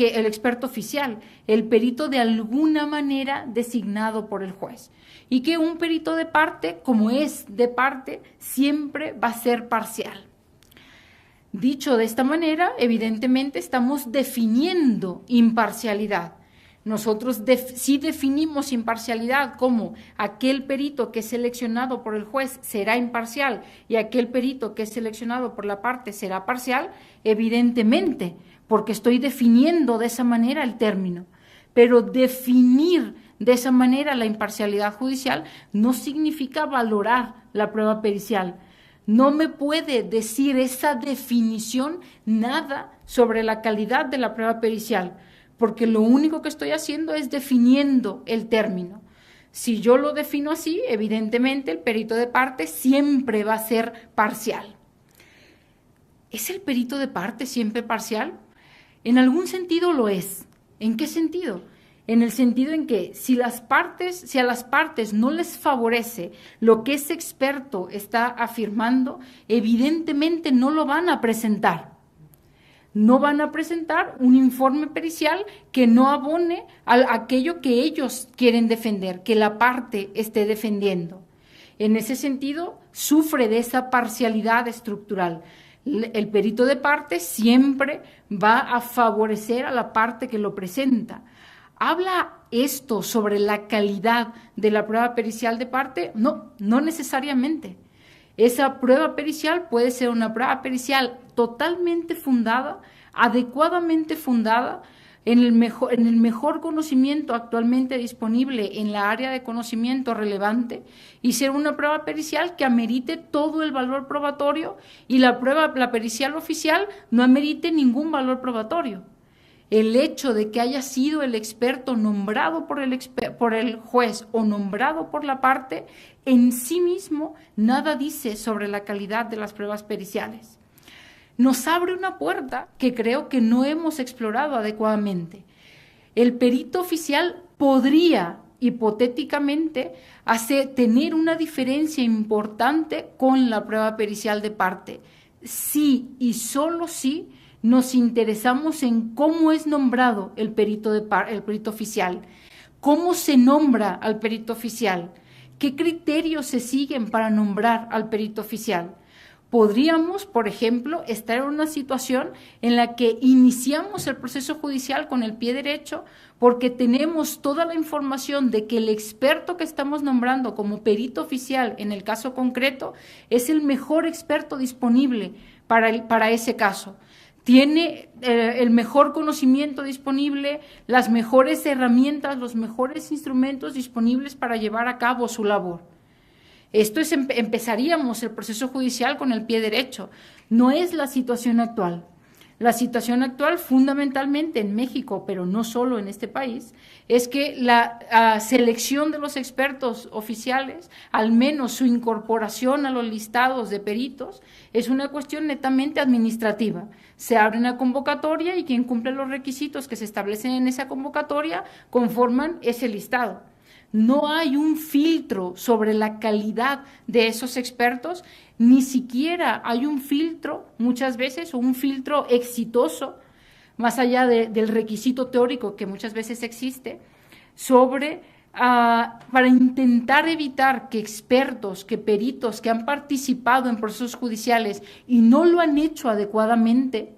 oficial, el perito de alguna manera designado por el juez. Y que un perito de parte, como es de parte, siempre va a ser parcial. Dicho de esta manera, evidentemente estamos definiendo imparcialidad. Nosotros sí definimos imparcialidad como aquel perito que es seleccionado por el juez será imparcial y aquel perito que es seleccionado por la parte será parcial, evidentemente, porque estoy definiendo de esa manera el término. Pero definir de esa manera la imparcialidad judicial no significa valorar la prueba pericial. No me puede decir esa definición nada sobre la calidad de la prueba pericial, porque lo único que estoy haciendo es definiendo el término. Si yo lo defino así, evidentemente el perito de parte siempre va a ser parcial. ¿Es el perito de parte siempre parcial? En algún sentido lo es. ¿En qué sentido? En el sentido en que si a las partes no les favorece lo que ese experto está afirmando, evidentemente no lo van a presentar. No van a presentar un informe pericial que no abone a aquello que ellos quieren defender, que la parte esté defendiendo. En ese sentido, sufre de esa parcialidad estructural. El perito de parte siempre va a favorecer a la parte que lo presenta. ¿Habla esto sobre la calidad de la prueba pericial de parte? No, no necesariamente. Esa prueba pericial puede ser una prueba pericial totalmente fundada, adecuadamente fundada, en el mejor conocimiento actualmente disponible en la área de conocimiento relevante y ser una prueba pericial que amerite todo el valor probatorio y la pericial oficial no amerite ningún valor probatorio. El hecho de que haya sido el experto nombrado por el juez o nombrado por la parte, en sí mismo nada dice sobre la calidad de las pruebas periciales. Nos abre una puerta que creo que no hemos explorado adecuadamente. El perito oficial podría, hipotéticamente, tener una diferencia importante con la prueba pericial de parte, sí y solo sí nos interesamos en cómo es nombrado el perito oficial, cómo se nombra al perito oficial, qué criterios se siguen para nombrar al perito oficial. Podríamos, por ejemplo, estar en una situación en la que iniciamos el proceso judicial con el pie derecho porque tenemos toda la información de que el experto que estamos nombrando como perito oficial en el caso concreto es el mejor experto disponible para ese caso. Tiene el mejor conocimiento disponible, las mejores herramientas, los mejores instrumentos disponibles para llevar a cabo su labor. Esto es, empezaríamos el proceso judicial con el pie derecho. No es la situación actual. La situación actual, fundamentalmente en México, pero no solo en este país, es que la selección de los expertos oficiales, al menos su incorporación a los listados de peritos, es una cuestión netamente administrativa. Se abre una convocatoria y quien cumple los requisitos que se establecen en esa convocatoria conforman ese listado. No hay un filtro sobre la calidad de esos expertos, ni siquiera hay un filtro, muchas veces, o un filtro exitoso, más allá del requisito teórico que muchas veces existe, para intentar evitar que expertos, que peritos que han participado en procesos judiciales y no lo han hecho adecuadamente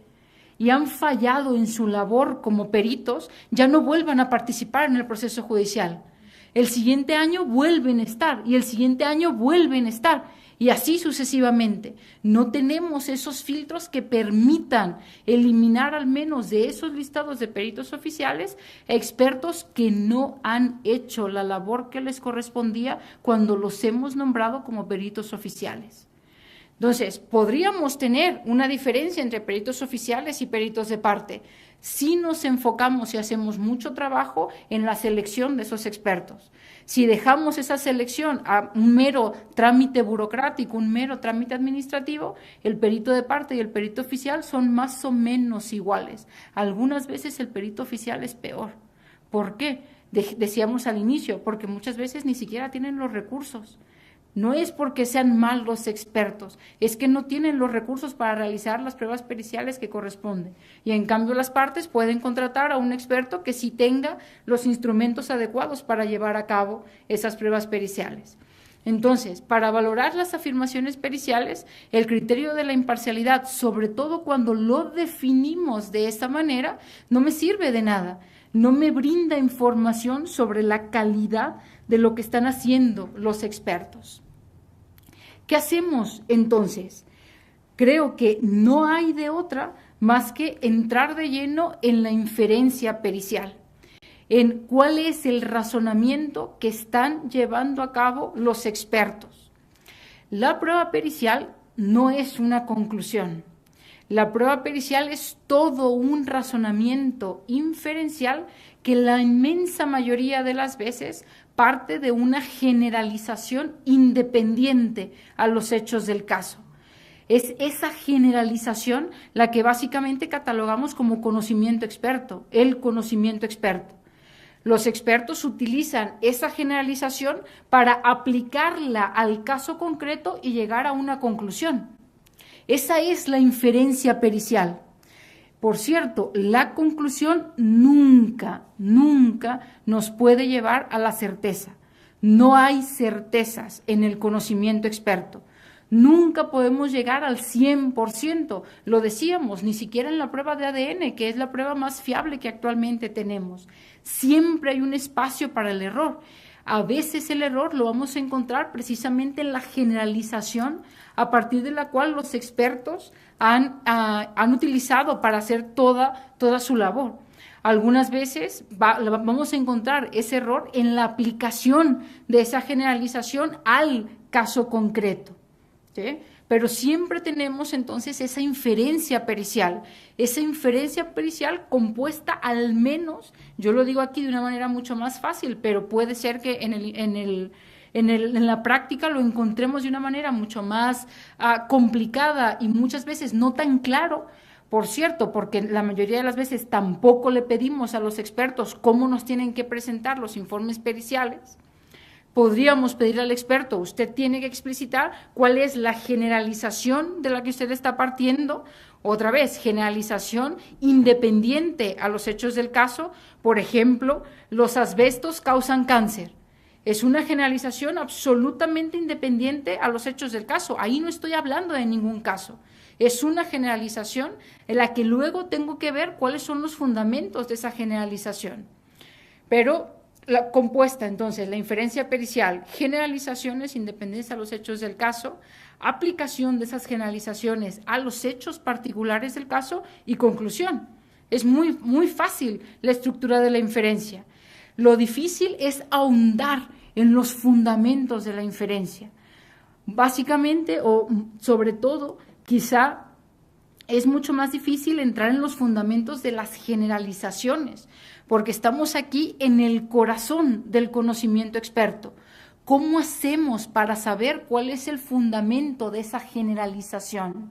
y han fallado en su labor como peritos, ya no vuelvan a participar en el proceso judicial. El siguiente año vuelven a estar y el siguiente año vuelven a estar y así sucesivamente. No tenemos esos filtros que permitan eliminar al menos de esos listados de peritos oficiales expertos que no han hecho la labor que les correspondía cuando los hemos nombrado como peritos oficiales. Entonces, podríamos tener una diferencia entre peritos oficiales y peritos de parte si nos enfocamos y hacemos mucho trabajo en la selección de esos expertos. Si dejamos esa selección a un mero trámite burocrático, un mero trámite administrativo, el perito de parte y el perito oficial son más o menos iguales. Algunas veces el perito oficial es peor. ¿Por qué? Decíamos al inicio, porque muchas veces ni siquiera tienen los recursos. No es porque sean malos expertos, es que no tienen los recursos para realizar las pruebas periciales que corresponden. Y en cambio las partes pueden contratar a un experto que sí tenga los instrumentos adecuados para llevar a cabo esas pruebas periciales. Entonces, para valorar las afirmaciones periciales, el criterio de la imparcialidad, sobre todo cuando lo definimos de esa manera, no me sirve de nada. No me brinda información sobre la calidad de lo que están haciendo los expertos. ¿Qué hacemos entonces? Creo que no hay de otra más que entrar de lleno en la inferencia pericial, en cuál es el razonamiento que están llevando a cabo los expertos. La prueba pericial no es una conclusión. La prueba pericial es todo un razonamiento inferencial que la inmensa mayoría de las veces parte de una generalización independiente a los hechos del caso. Es esa generalización la que básicamente catalogamos como conocimiento experto, el conocimiento experto. Los expertos utilizan esa generalización para aplicarla al caso concreto y llegar a una conclusión. Esa es la inferencia pericial. Por cierto, la conclusión nunca nos puede llevar a la certeza. No hay certezas en el conocimiento experto. Nunca podemos llegar al 100%, lo decíamos, ni siquiera en la prueba de ADN, que es la prueba más fiable que actualmente tenemos. Siempre hay un espacio para el error. A veces el error lo vamos a encontrar precisamente en la generalización a partir de la cual los expertos han utilizado para hacer toda su labor. Algunas veces vamos a encontrar ese error en la aplicación de esa generalización al caso concreto, ¿sí? Pero siempre tenemos entonces esa inferencia pericial compuesta al menos, yo lo digo aquí de una manera mucho más fácil, pero puede ser que en la práctica lo encontremos de una manera mucho más complicada y muchas veces no tan claro. Por cierto, porque la mayoría de las veces tampoco le pedimos a los expertos cómo nos tienen que presentar los informes periciales. Podríamos pedirle al experto, usted tiene que explicitar cuál es la generalización de la que usted está partiendo. Otra vez, generalización independiente a los hechos del caso. Por ejemplo, los asbestos causan cáncer. Es una generalización absolutamente independiente a los hechos del caso. Ahí no estoy hablando de ningún caso. Es una generalización en la que luego tengo que ver cuáles son los fundamentos de esa generalización. Pero la compuesta, entonces, la inferencia pericial, generalizaciones independientes a los hechos del caso, aplicación de esas generalizaciones a los hechos particulares del caso y conclusión. Es muy fácil la estructura de la inferencia. Lo difícil es ahondar en los fundamentos de la inferencia. Básicamente, o sobre todo, quizá es mucho más difícil entrar en los fundamentos de las generalizaciones, porque estamos aquí en el corazón del conocimiento experto. ¿Cómo hacemos para saber cuál es el fundamento de esa generalización?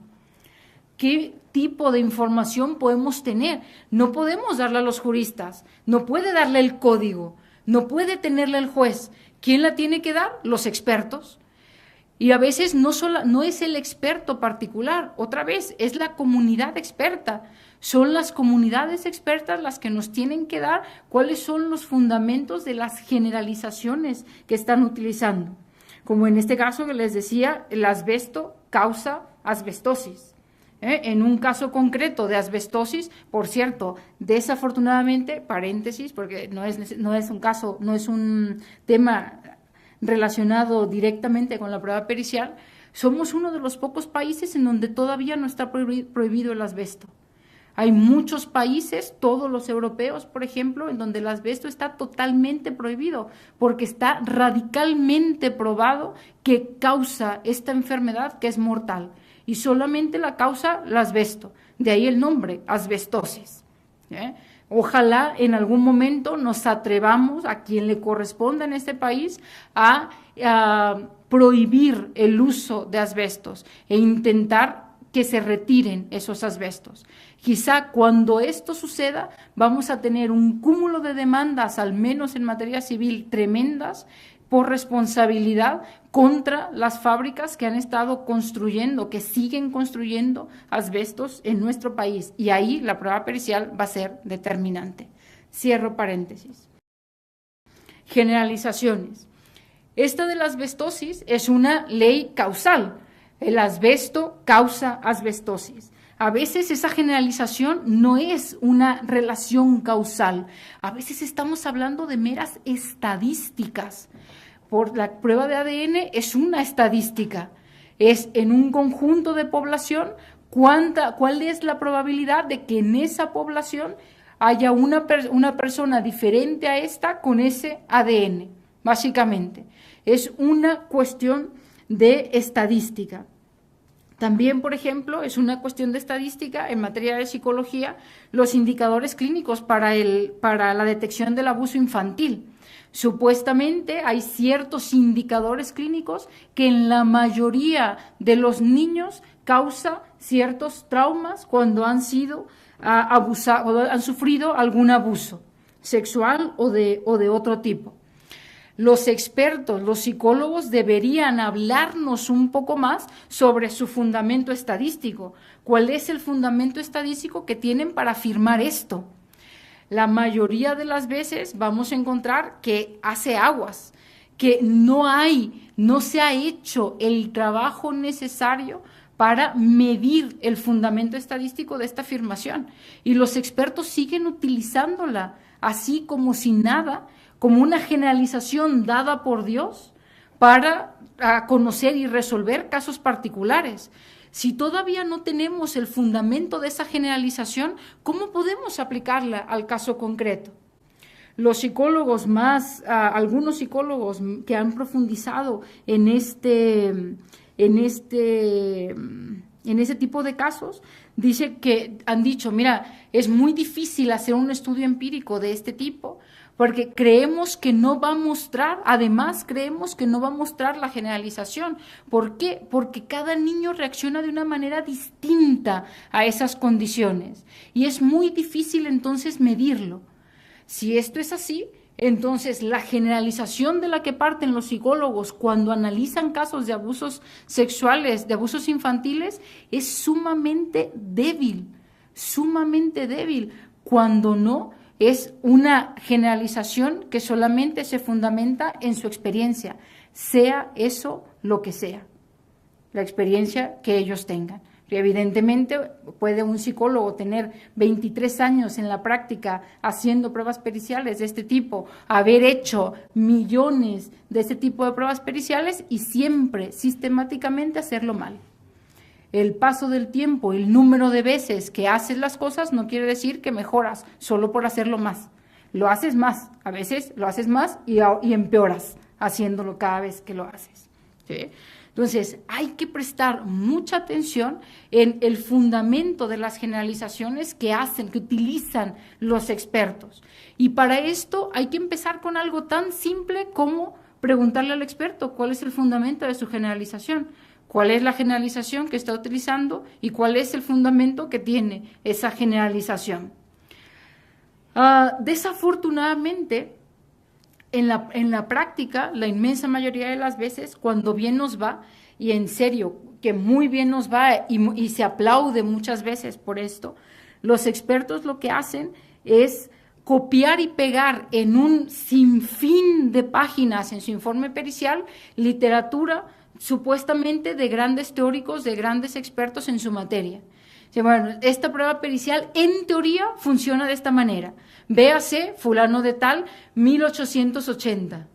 ¿Qué tipo de información podemos tener? No podemos darle a los juristas, no puede darle el código, no puede tenerle el juez. ¿Quién la tiene que dar? Los expertos. Y a veces no es el experto particular, otra vez, es la comunidad experta. Son las comunidades expertas las que nos tienen que dar cuáles son los fundamentos de las generalizaciones que están utilizando. Como en este caso que les decía, el asbesto causa asbestosis. En un caso concreto de asbestosis, por cierto, desafortunadamente, paréntesis, porque no es un tema relacionado directamente con la prueba pericial, somos uno de los pocos países en donde todavía no está prohibido el asbesto. Hay muchos países, todos los europeos, por ejemplo, en donde el asbesto está totalmente prohibido, porque está radicalmente probado que causa esta enfermedad que es mortal. y solamente la causa el asbesto, de ahí el nombre, asbestosis. Ojalá en algún momento nos atrevamos, a quien le corresponda en este país, a prohibir el uso de asbestos e intentar que se retiren esos asbestos. Quizá cuando esto suceda vamos a tener un cúmulo de demandas, al menos en materia civil, tremendas, por responsabilidad contra las fábricas que han estado construyendo, que siguen construyendo asbestos en nuestro país. Y ahí la prueba pericial va a ser determinante. Cierro paréntesis. Generalizaciones. Esta de la asbestosis es una ley causal. El asbesto causa asbestosis. A veces esa generalización no es una relación causal. A veces estamos hablando de meras estadísticas. Por la prueba de ADN es una estadística. Es en un conjunto de población cuál es la probabilidad de que en esa población haya una persona diferente a esta con ese ADN, básicamente. Es una cuestión de estadística. También, por ejemplo, es una cuestión de estadística en materia de psicología, los indicadores clínicos para la detección del abuso infantil. Supuestamente hay ciertos indicadores clínicos que en la mayoría de los niños causa ciertos traumas cuando han sido abusados, o han sufrido algún abuso sexual o de otro tipo. Los expertos, los psicólogos deberían hablarnos un poco más sobre su fundamento estadístico. ¿Cuál es el fundamento estadístico que tienen para afirmar esto? La mayoría de las veces vamos a encontrar que hace aguas, que no se ha hecho el trabajo necesario para medir el fundamento estadístico de esta afirmación. Y los expertos siguen utilizándola así como si nada, como una generalización dada por Dios para conocer y resolver casos particulares. Si todavía no tenemos el fundamento de esa generalización, ¿cómo podemos aplicarla al caso concreto? Los psicólogos algunos psicólogos que han profundizado en este tipo de casos, han dicho, mira, es muy difícil hacer un estudio empírico de este tipo, porque creemos que no va a mostrar la generalización. ¿Por qué? Porque cada niño reacciona de una manera distinta a esas condiciones y es muy difícil entonces medirlo. Si esto es así, entonces la generalización de la que parten los psicólogos cuando analizan casos de abusos sexuales, de abusos infantiles, es sumamente débil, cuando no es una generalización que solamente se fundamenta en su experiencia, sea eso lo que sea, la experiencia que ellos tengan. Y evidentemente puede un psicólogo tener 23 años en la práctica haciendo pruebas periciales de este tipo, haber hecho millones de este tipo de pruebas periciales y siempre, sistemáticamente hacerlo mal. El paso del tiempo, el número de veces que haces las cosas no quiere decir que mejoras solo por hacerlo más. Lo haces más, a veces lo haces más y empeoras haciéndolo cada vez que lo haces. ¿Sí? Entonces, hay que prestar mucha atención en el fundamento de las generalizaciones que utilizan los expertos. Y para esto hay que empezar con algo tan simple como preguntarle al experto cuál es el fundamento de su generalización. ¿Cuál es la generalización que está utilizando y cuál es el fundamento que tiene esa generalización? Desafortunadamente, en la práctica, la inmensa mayoría de las veces, cuando bien nos va, y en serio, que muy bien nos va y se aplaude muchas veces por esto, los expertos lo que hacen es copiar y pegar en un sinfín de páginas en su informe pericial literatura supuestamente de grandes teóricos, de grandes expertos en su materia. Bueno, esta prueba pericial en teoría funciona de esta manera. Véase, fulano de tal, 1880.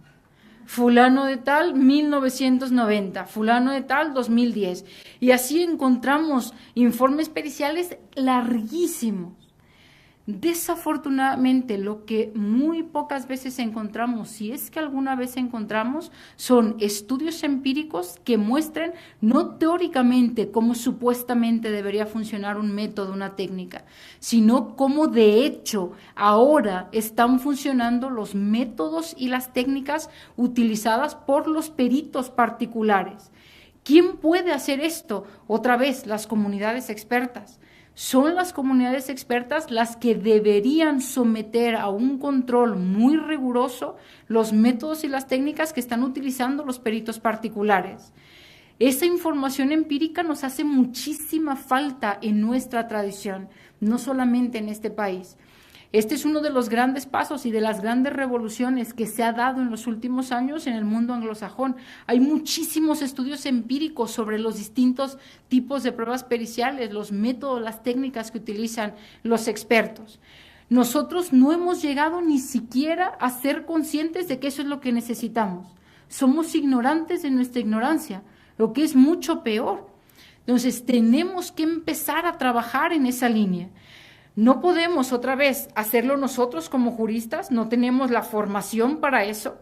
Fulano de tal, 1990. Fulano de tal, 2010. Y así encontramos informes periciales larguísimos. Desafortunadamente, lo que muy pocas veces encontramos, si es que alguna vez encontramos, son estudios empíricos que muestren no teóricamente cómo supuestamente debería funcionar un método, una técnica, sino cómo de hecho ahora están funcionando los métodos y las técnicas utilizadas por los peritos particulares. ¿Quién puede hacer esto? Otra vez, las comunidades expertas. Son las comunidades expertas las que deberían someter a un control muy riguroso los métodos y las técnicas que están utilizando los peritos particulares. Esa información empírica nos hace muchísima falta en nuestra tradición, no solamente en este país. Este es uno de los grandes pasos y de las grandes revoluciones que se ha dado en los últimos años en el mundo anglosajón. Hay muchísimos estudios empíricos sobre los distintos tipos de pruebas periciales, los métodos, las técnicas que utilizan los expertos. Nosotros no hemos llegado ni siquiera a ser conscientes de que eso es lo que necesitamos. Somos ignorantes de nuestra ignorancia, lo que es mucho peor. Entonces, tenemos que empezar a trabajar en esa línea. No podemos otra vez hacerlo nosotros como juristas, no tenemos la formación para eso.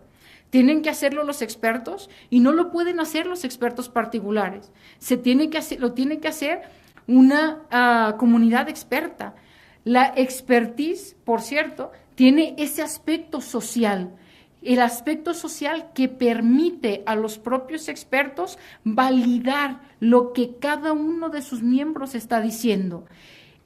Tienen que hacerlo los expertos y no lo pueden hacer los expertos particulares. Lo tiene que hacer una comunidad experta. La expertise, por cierto, tiene ese aspecto social. El aspecto social que permite a los propios expertos validar lo que cada uno de sus miembros está diciendo.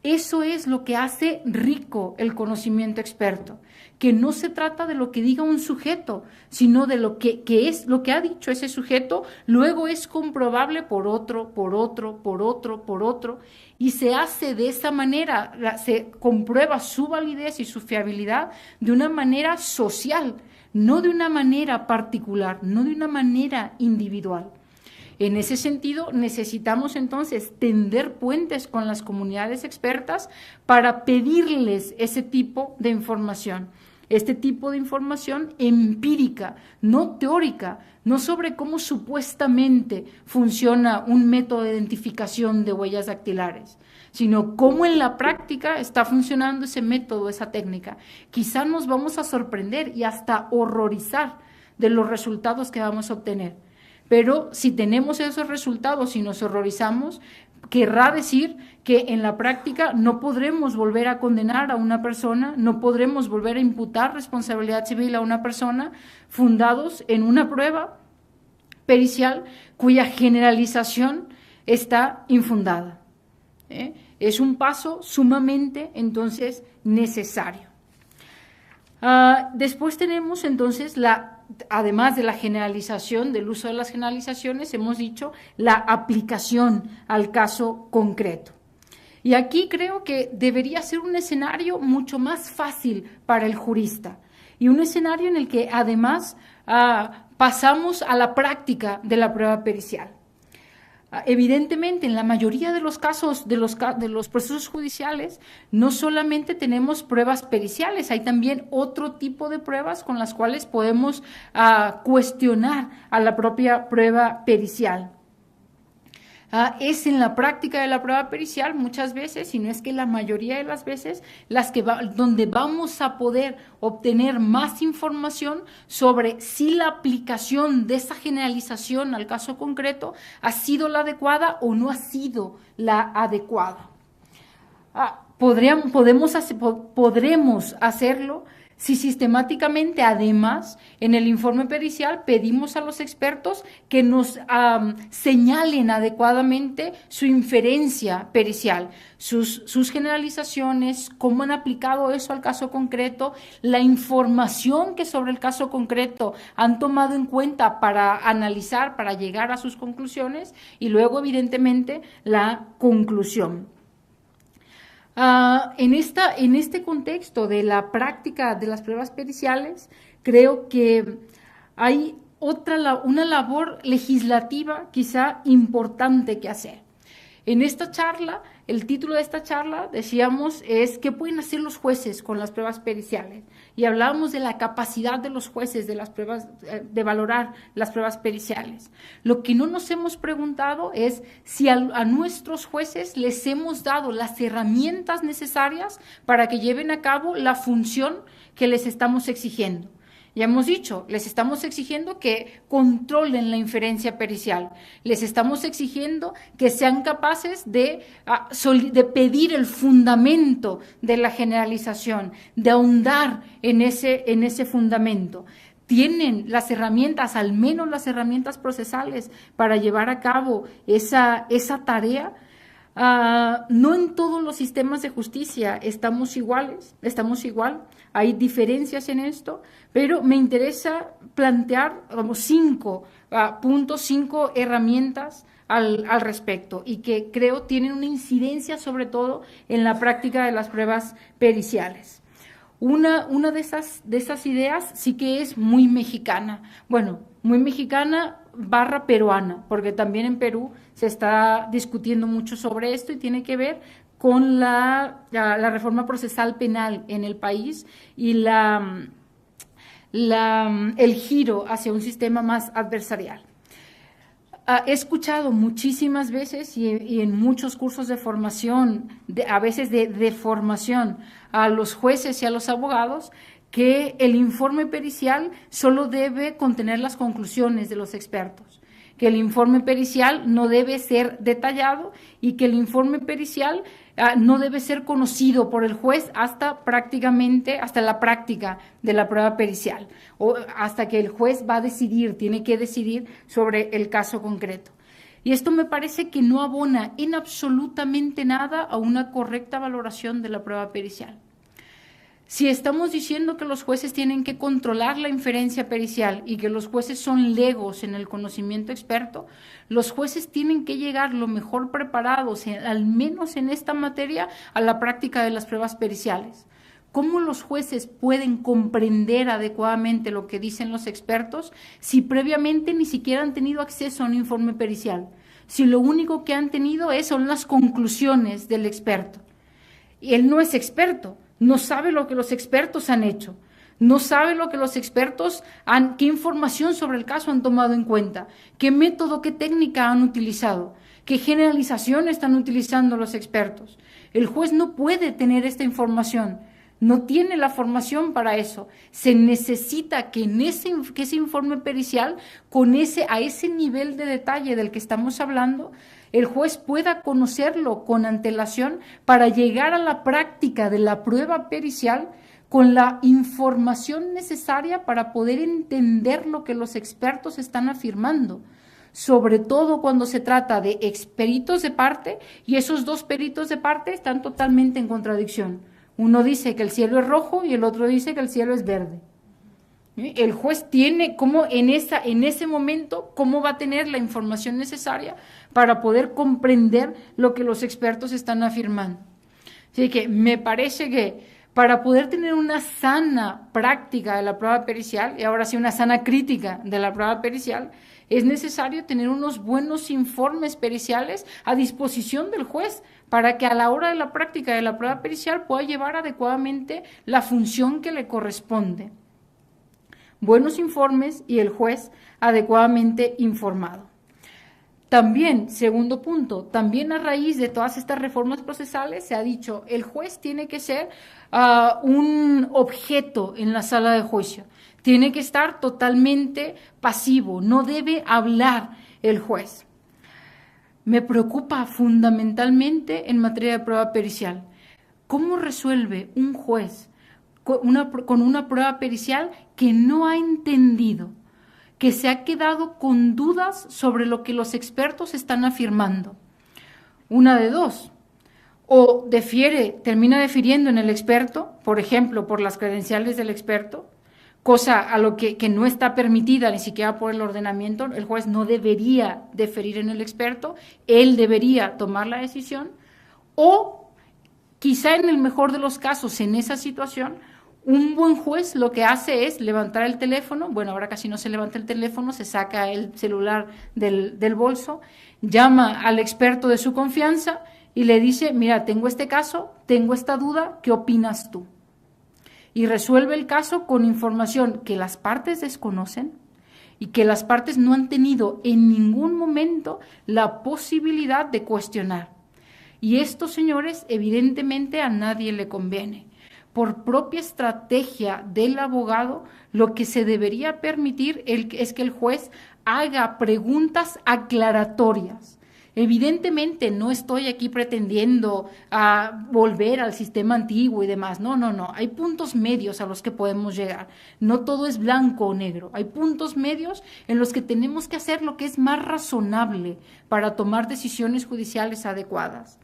Eso es lo que hace rico el conocimiento experto, que no se trata de lo que diga un sujeto, sino de lo que es lo que ha dicho ese sujeto, luego es comprobable por otro, y se hace de esa manera, se comprueba su validez y su fiabilidad de una manera social, no de una manera particular, no de una manera individual. En ese sentido, necesitamos entonces tender puentes con las comunidades expertas para pedirles ese tipo de información. Este tipo de información empírica, no teórica, no sobre cómo supuestamente funciona un método de identificación de huellas dactilares, sino cómo en la práctica está funcionando ese método, esa técnica. Quizá nos vamos a sorprender y hasta horrorizar de los resultados que vamos a obtener. Pero si tenemos esos resultados y nos horrorizamos, querrá decir que en la práctica no podremos volver a condenar a una persona, no podremos volver a imputar responsabilidad civil a una persona fundados en una prueba pericial cuya generalización está infundada. Es un paso sumamente, entonces, necesario. Después tenemos, entonces, además de la generalización, del uso de las generalizaciones, hemos dicho la aplicación al caso concreto. Y aquí creo que debería ser un escenario mucho más fácil para el jurista y un escenario en el que además pasamos a la práctica de la prueba pericial. Evidentemente, en la mayoría de los casos de los procesos judiciales, no solamente tenemos pruebas periciales, hay también otro tipo de pruebas con las cuales podemos cuestionar a la propia prueba pericial. Es en la práctica de la prueba pericial muchas veces, si no es que la mayoría de las veces, donde vamos a poder obtener más información sobre si la aplicación de esa generalización al caso concreto ha sido la adecuada o no ha sido la adecuada. Podremos hacerlo si sistemáticamente, además, en el informe pericial pedimos a los expertos que nos señalen adecuadamente su inferencia pericial, sus generalizaciones, cómo han aplicado eso al caso concreto, la información que sobre el caso concreto han tomado en cuenta para analizar, para llegar a sus conclusiones y luego, evidentemente, la conclusión. En este contexto de la práctica de las pruebas periciales, creo que hay una labor legislativa quizá importante que hacer. En esta charla, el título de esta charla, decíamos, es ¿qué pueden hacer los jueces con las pruebas periciales? Y hablábamos de la capacidad de los jueces de las pruebas, de valorar las pruebas periciales. Lo que no nos hemos preguntado es si a nuestros jueces les hemos dado las herramientas necesarias para que lleven a cabo la función que les estamos exigiendo. Ya hemos dicho, les estamos exigiendo que controlen la inferencia pericial, les estamos exigiendo que sean capaces de pedir el fundamento de la generalización, de ahondar en ese fundamento. Tienen las herramientas, al menos las herramientas procesales, para llevar a cabo esa tarea. No en todos los sistemas de justicia estamos igual, hay diferencias en esto, pero me interesa plantear como 5 puntos, 5 herramientas al respecto y que creo tienen una incidencia sobre todo en la práctica de las pruebas periciales. Una de esas ideas sí que es muy mexicana, muy mexicana / peruana, porque también en Perú se está discutiendo mucho sobre esto y tiene que ver con la reforma procesal penal en el país y el giro hacia un sistema más adversarial. He escuchado muchísimas veces y en muchos cursos de formación, a veces de formación a los jueces y a los abogados, que el informe pericial solo debe contener las conclusiones de los expertos, que el informe pericial no debe ser detallado y que el informe pericial no debe ser conocido por el juez hasta la práctica de la prueba pericial o hasta que el juez tiene que decidir sobre el caso concreto. Y esto me parece que no abona en absolutamente nada a una correcta valoración de la prueba pericial. Si estamos diciendo que los jueces tienen que controlar la inferencia pericial y que los jueces son legos en el conocimiento experto, los jueces tienen que llegar lo mejor preparados, al menos en esta materia, a la práctica de las pruebas periciales. ¿Cómo los jueces pueden comprender adecuadamente lo que dicen los expertos si previamente ni siquiera han tenido acceso a un informe pericial? Si lo único que han tenido son las conclusiones del experto. Y él no es experto. No sabe lo que los expertos han hecho, no sabe lo que los expertos qué información sobre el caso han tomado en cuenta, qué método, qué técnica han utilizado, qué generalización están utilizando los expertos. El juez no puede tener esta información, no tiene la formación para eso. Se necesita que ese informe pericial, a ese nivel de detalle del que estamos hablando, el juez pueda conocerlo con antelación para llegar a la práctica de la prueba pericial con la información necesaria para poder entender lo que los expertos están afirmando, sobre todo cuando se trata de peritos de parte y esos 2 peritos de parte están totalmente en contradicción. Uno dice que el cielo es rojo y el otro dice que el cielo es verde. El juez tiene en ese momento, cómo va a tener la información necesaria para poder comprender lo que los expertos están afirmando. Así que me parece que para poder tener una sana práctica de la prueba pericial, y ahora sí una sana crítica de la prueba pericial, es necesario tener unos buenos informes periciales a disposición del juez para que a la hora de la práctica de la prueba pericial pueda llevar adecuadamente la función que le corresponde. Buenos informes y el juez adecuadamente informado. También, segundo punto, también a raíz de todas estas reformas procesales se ha dicho, el juez tiene que ser un objeto en la sala de juicio, tiene que estar totalmente pasivo, no debe hablar el juez. Me preocupa fundamentalmente en materia de prueba pericial. ¿Cómo resuelve un juez con una prueba pericial que no ha entendido, que se ha quedado con dudas sobre lo que los expertos están afirmando? Una de dos, o termina defiriendo en el experto, por ejemplo, por las credenciales del experto, cosa a lo que no está permitida ni siquiera por el ordenamiento. El juez no debería deferir en el experto, él debería tomar la decisión, o quizá en el mejor de los casos, en esa situación, un buen juez lo que hace es levantar el teléfono, bueno, ahora casi no se levanta el teléfono, se saca el celular del bolso, llama al experto de su confianza y le dice, mira, tengo este caso, tengo esta duda, ¿qué opinas tú? Y resuelve el caso con información que las partes desconocen y que las partes no han tenido en ningún momento la posibilidad de cuestionar. Y esto, señores, evidentemente a nadie le conviene. Por propia estrategia del abogado, lo que se debería permitir es que el juez haga preguntas aclaratorias. Evidentemente no estoy aquí pretendiendo volver al sistema antiguo y demás. No. Hay puntos medios a los que podemos llegar. No todo es blanco o negro. Hay puntos medios en los que tenemos que hacer lo que es más razonable para tomar decisiones judiciales adecuadas.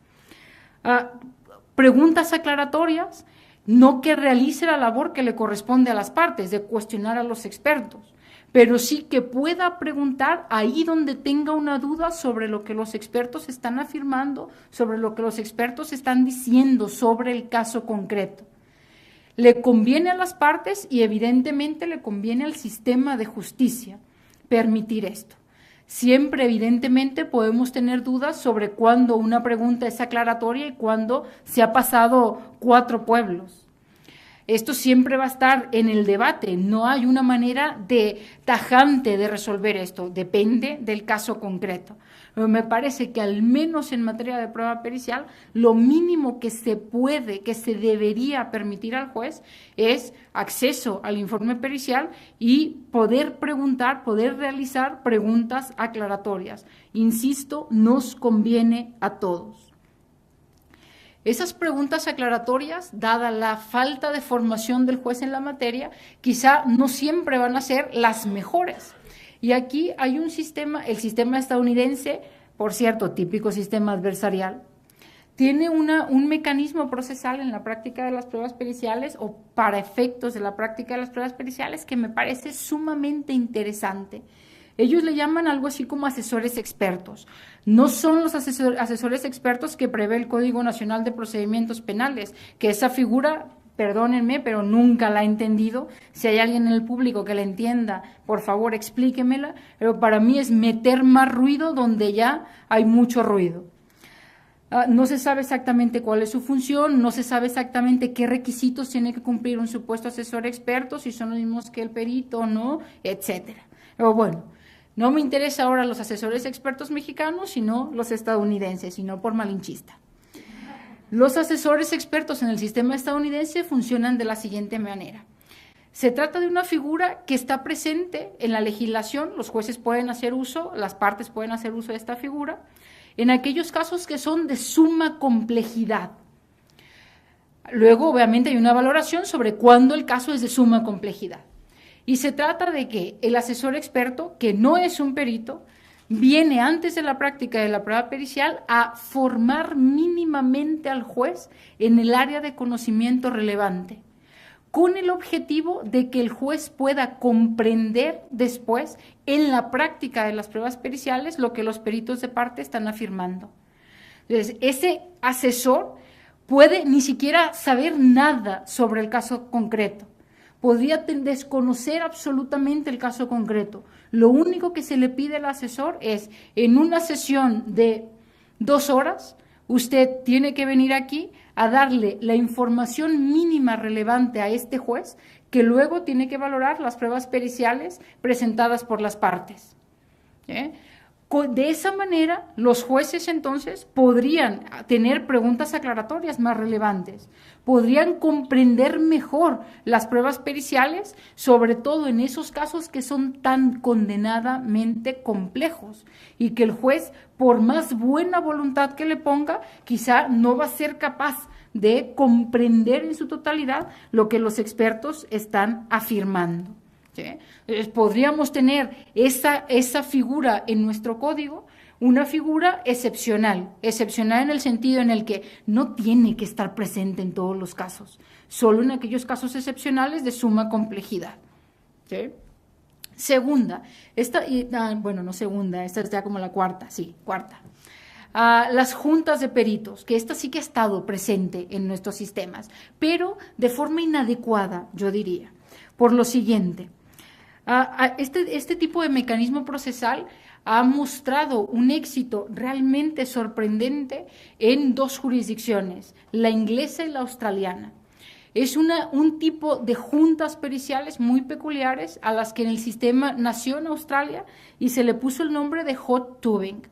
Preguntas aclaratorias, no que realice la labor que le corresponde a las partes, de cuestionar a los expertos, pero sí que pueda preguntar ahí donde tenga una duda sobre lo que los expertos están afirmando, sobre lo que los expertos están diciendo sobre el caso concreto. Le conviene a las partes y evidentemente le conviene al sistema de justicia permitir esto. Siempre, evidentemente, podemos tener dudas sobre cuándo una pregunta es aclaratoria y cuándo se ha pasado 4 pueblos. Esto siempre va a estar en el debate, no hay una manera tajante de resolver esto, depende del caso concreto. Pero me parece que al menos en materia de prueba pericial, lo mínimo que se debería permitir al juez es acceso al informe pericial y poder preguntar, poder realizar preguntas aclaratorias. Insisto, nos conviene a todos. Esas preguntas aclaratorias, dada la falta de formación del juez en la materia, quizá no siempre van a ser las mejores. Y aquí hay un sistema, el sistema estadounidense, por cierto, típico sistema adversarial, tiene un mecanismo procesal en la práctica de las pruebas periciales o para efectos de la práctica de las pruebas periciales que me parece sumamente interesante. Ellos le llaman algo así como asesores expertos. No son los asesores expertos que prevé el Código Nacional de Procedimientos Penales, que esa figura, perdónenme, pero nunca la he entendido. Si hay alguien en el público que la entienda, por favor explíquemela, pero para mí es meter más ruido donde ya hay mucho ruido. No se sabe exactamente cuál es su función, no se sabe exactamente qué requisitos tiene que cumplir un supuesto asesor experto, si son los mismos que el perito o no, etcétera. Pero bueno, no me interesa ahora los asesores expertos mexicanos, sino los estadounidenses, sino por malinchista. Los asesores expertos en el sistema estadounidense funcionan de la siguiente manera. Se trata de una figura que está presente en la legislación, los jueces pueden hacer uso, las partes pueden hacer uso de esta figura, en aquellos casos que son de suma complejidad. Luego, obviamente, hay una valoración sobre cuándo el caso es de suma complejidad. Y se trata de que el asesor experto, que no es un perito, viene antes de la práctica de la prueba pericial a formar mínimamente al juez en el área de conocimiento relevante, con el objetivo de que el juez pueda comprender después en la práctica de las pruebas periciales lo que los peritos de parte están afirmando. Entonces, ese asesor puede ni siquiera saber nada sobre el caso concreto. Podría desconocer absolutamente el caso concreto. Lo único que se le pide al asesor es, en una sesión de 2 horas, usted tiene que venir aquí a darle la información mínima relevante a este juez, que luego tiene que valorar las pruebas periciales presentadas por las partes. De esa manera, los jueces entonces podrían tener preguntas aclaratorias más relevantes, podrían comprender mejor las pruebas periciales, sobre todo en esos casos que son tan condenadamente complejos y que el juez, por más buena voluntad que le ponga, quizá no va a ser capaz de comprender en su totalidad lo que los expertos están afirmando. ¿Sí? Entonces, podríamos tener esa figura en nuestro código, una figura excepcional en el sentido en el que no tiene que estar presente en todos los casos, solo en aquellos casos excepcionales de suma complejidad. ¿Sí? Segunda, esta es ya como la cuarta, sí, cuarta. las juntas de peritos, que esta sí que ha estado presente en nuestros sistemas, pero de forma inadecuada, yo diría, por lo siguiente. Este tipo de mecanismo procesal ha mostrado un éxito realmente sorprendente en dos jurisdicciones, la inglesa y la australiana. Es un tipo de juntas periciales muy peculiares a las que en el sistema nació en Australia y se le puso el nombre de hot tubing.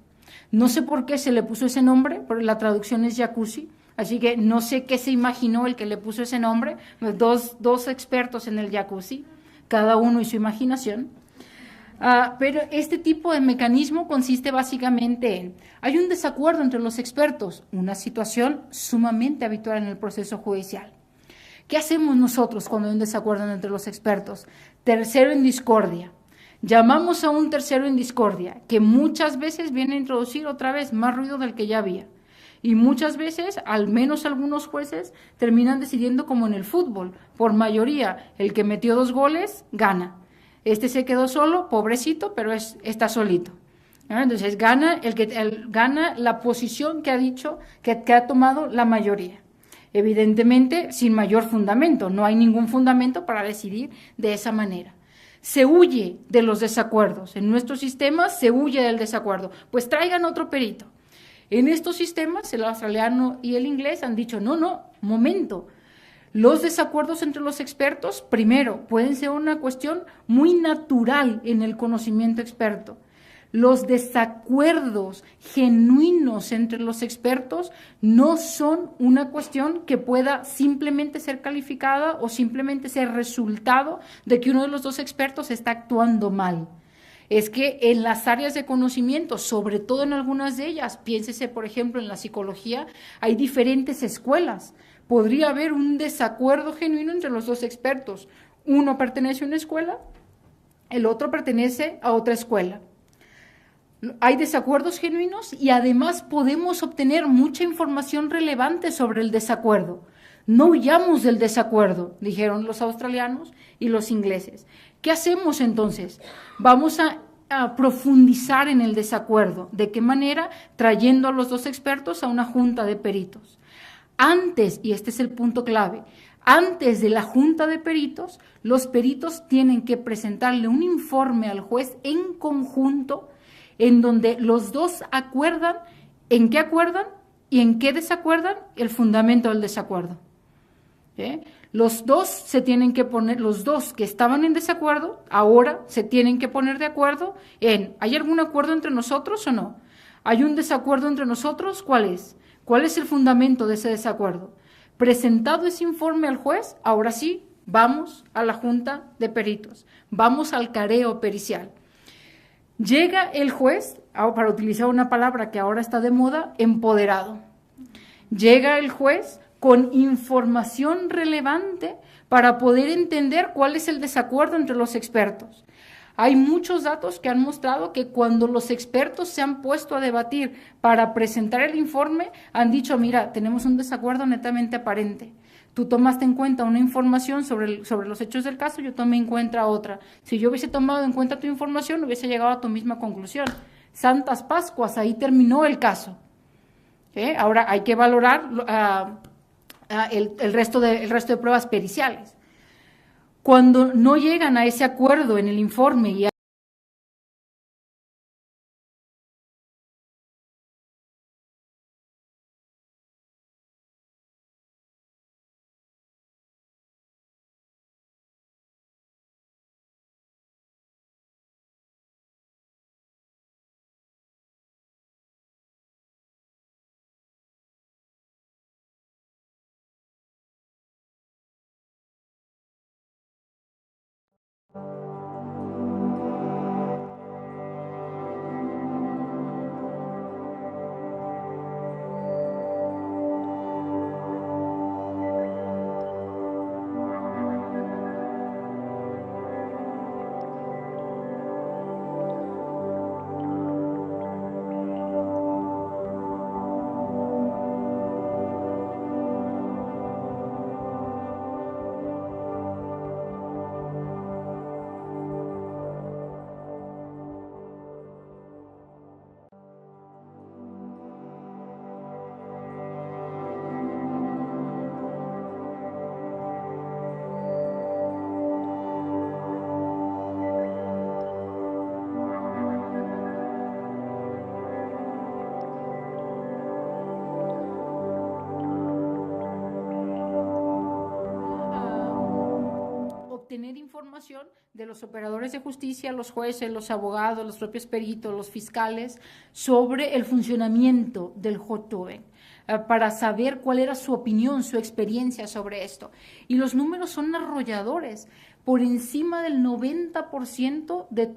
No sé por qué se le puso ese nombre, pero la traducción es jacuzzi, así que no sé qué se imaginó el que le puso ese nombre, dos expertos en el jacuzzi, cada uno y su imaginación. Pero este tipo de mecanismo consiste básicamente en, hay un desacuerdo entre los expertos, una situación sumamente habitual en el proceso judicial. ¿Qué hacemos nosotros cuando hay un desacuerdo entre los expertos? Tercero en discordia. Llamamos a un tercero en discordia, que muchas veces viene a introducir otra vez más ruido del que ya había. Y muchas veces, al menos algunos jueces, terminan decidiendo como en el fútbol. Por mayoría, el que metió 2 goles, gana. Este se quedó solo, pobrecito, pero está solito. Entonces, gana gana la posición que ha dicho, que ha tomado la mayoría. Evidentemente, sin mayor fundamento. No hay ningún fundamento para decidir de esa manera. Se huye de los desacuerdos. En nuestros sistemas se huye del desacuerdo. Pues traigan otro perito. En estos sistemas, el australiano y el inglés han dicho, no, momento. Los desacuerdos entre los expertos, primero, pueden ser una cuestión muy natural en el conocimiento experto. Los desacuerdos genuinos entre los expertos no son una cuestión que pueda simplemente ser calificada o simplemente ser resultado de que uno de los dos expertos está actuando mal. Es que en las áreas de conocimiento, sobre todo en algunas de ellas, piénsese por ejemplo en la psicología, hay diferentes escuelas. Podría haber un desacuerdo genuino entre los dos expertos. Uno pertenece a una escuela, el otro pertenece a otra escuela. Hay desacuerdos genuinos y además podemos obtener mucha información relevante sobre el desacuerdo. No huyamos del desacuerdo, dijeron los australianos y los ingleses. ¿Qué hacemos entonces? Vamos a profundizar en el desacuerdo. ¿De qué manera? Trayendo a los dos expertos a una junta de peritos. Antes, y este es el punto clave, antes de la junta de peritos, los peritos tienen que presentarle un informe al juez en conjunto en donde los dos acuerdan en qué acuerdan y en qué desacuerdan el fundamento del desacuerdo. Los dos se tienen que poner, los dos que estaban en desacuerdo, ahora se tienen que poner de acuerdo en, ¿hay algún acuerdo entre nosotros o no? ¿Hay un desacuerdo entre nosotros? ¿Cuál es? ¿Cuál es el fundamento de ese desacuerdo? Presentado ese informe al juez, ahora sí, vamos a la junta de peritos, vamos al careo pericial. Llega el juez, para utilizar una palabra que ahora está de moda, empoderado. Llega el juez con información relevante para poder entender cuál es el desacuerdo entre los expertos. Hay muchos datos que han mostrado que cuando los expertos se han puesto a debatir para presentar el informe, han dicho, mira, tenemos un desacuerdo netamente aparente. Tú tomaste en cuenta una información sobre los hechos del caso, yo tomé en cuenta otra. Si yo hubiese tomado en cuenta tu información, hubiese llegado a tu misma conclusión. Santas Pascuas, ahí terminó el caso. Ahora hay que valorar el resto de pruebas periciales. Cuando no llegan a ese acuerdo en el informe y información de los operadores de justicia, los jueces, los abogados, los propios peritos, los fiscales, sobre el funcionamiento del Jotuven, para saber cuál era su opinión, su experiencia sobre esto. Y los números son arrolladores. Por encima del 90% de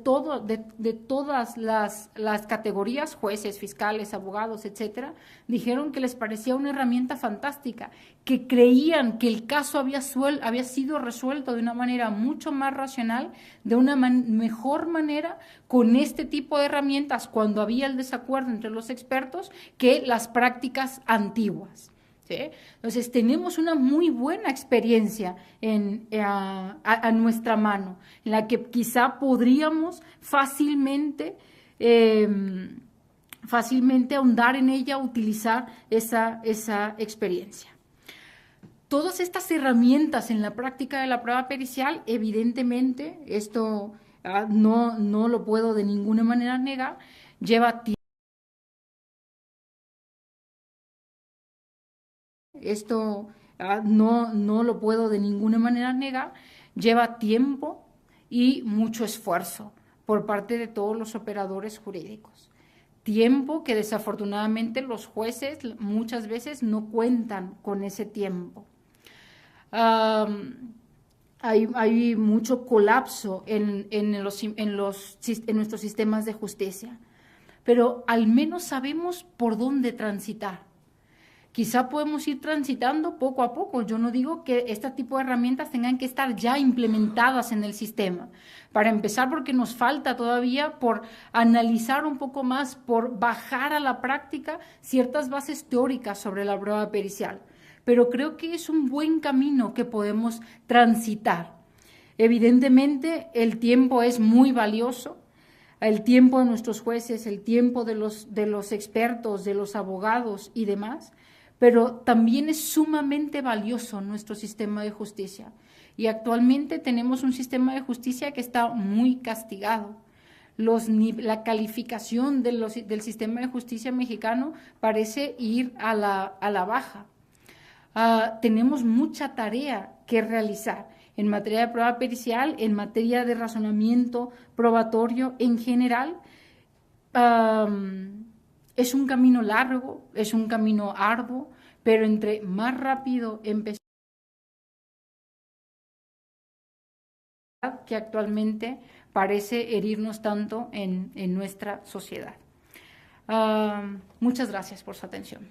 todas las categorías, jueces, fiscales, abogados, etcétera, dijeron que les parecía una herramienta fantástica, que creían que el caso había sido resuelto de una manera mucho más racional, de una mejor manera, con este tipo de herramientas, cuando había el desacuerdo entre los expertos, que las prácticas antiguas. ¿Sí? Entonces, tenemos una muy buena experiencia a nuestra mano, en la que quizá podríamos fácilmente ahondar en ella, utilizar esa experiencia. Todas estas herramientas en la práctica de la prueba pericial, evidentemente, esto no lo puedo de ninguna manera negar, lleva tiempo. Esto no lo puedo de ninguna manera negar, lleva tiempo y mucho esfuerzo por parte de todos los operadores jurídicos. Tiempo que desafortunadamente los jueces muchas veces no cuentan con ese tiempo. Hay mucho colapso en nuestros sistemas de justicia, pero al menos sabemos por dónde transitar. Quizá podemos ir transitando poco a poco. Yo no digo que este tipo de herramientas tengan que estar ya implementadas en el sistema. Para empezar, porque nos falta todavía por analizar un poco más, por bajar a la práctica ciertas bases teóricas sobre la prueba pericial. Pero creo que es un buen camino que podemos transitar. Evidentemente, el tiempo es muy valioso. El tiempo de nuestros jueces, el tiempo de los expertos, de los abogados y demás, pero también es sumamente valioso nuestro sistema de justicia. Y actualmente tenemos un sistema de justicia que está muy castigado. La calificación del sistema de justicia mexicano parece ir a la baja. Tenemos mucha tarea que realizar en materia de prueba pericial, en materia de razonamiento probatorio en general. Es un camino largo, es un camino arduo, pero entre más rápido empezamos, que actualmente parece herirnos tanto en nuestra sociedad. Muchas gracias por su atención.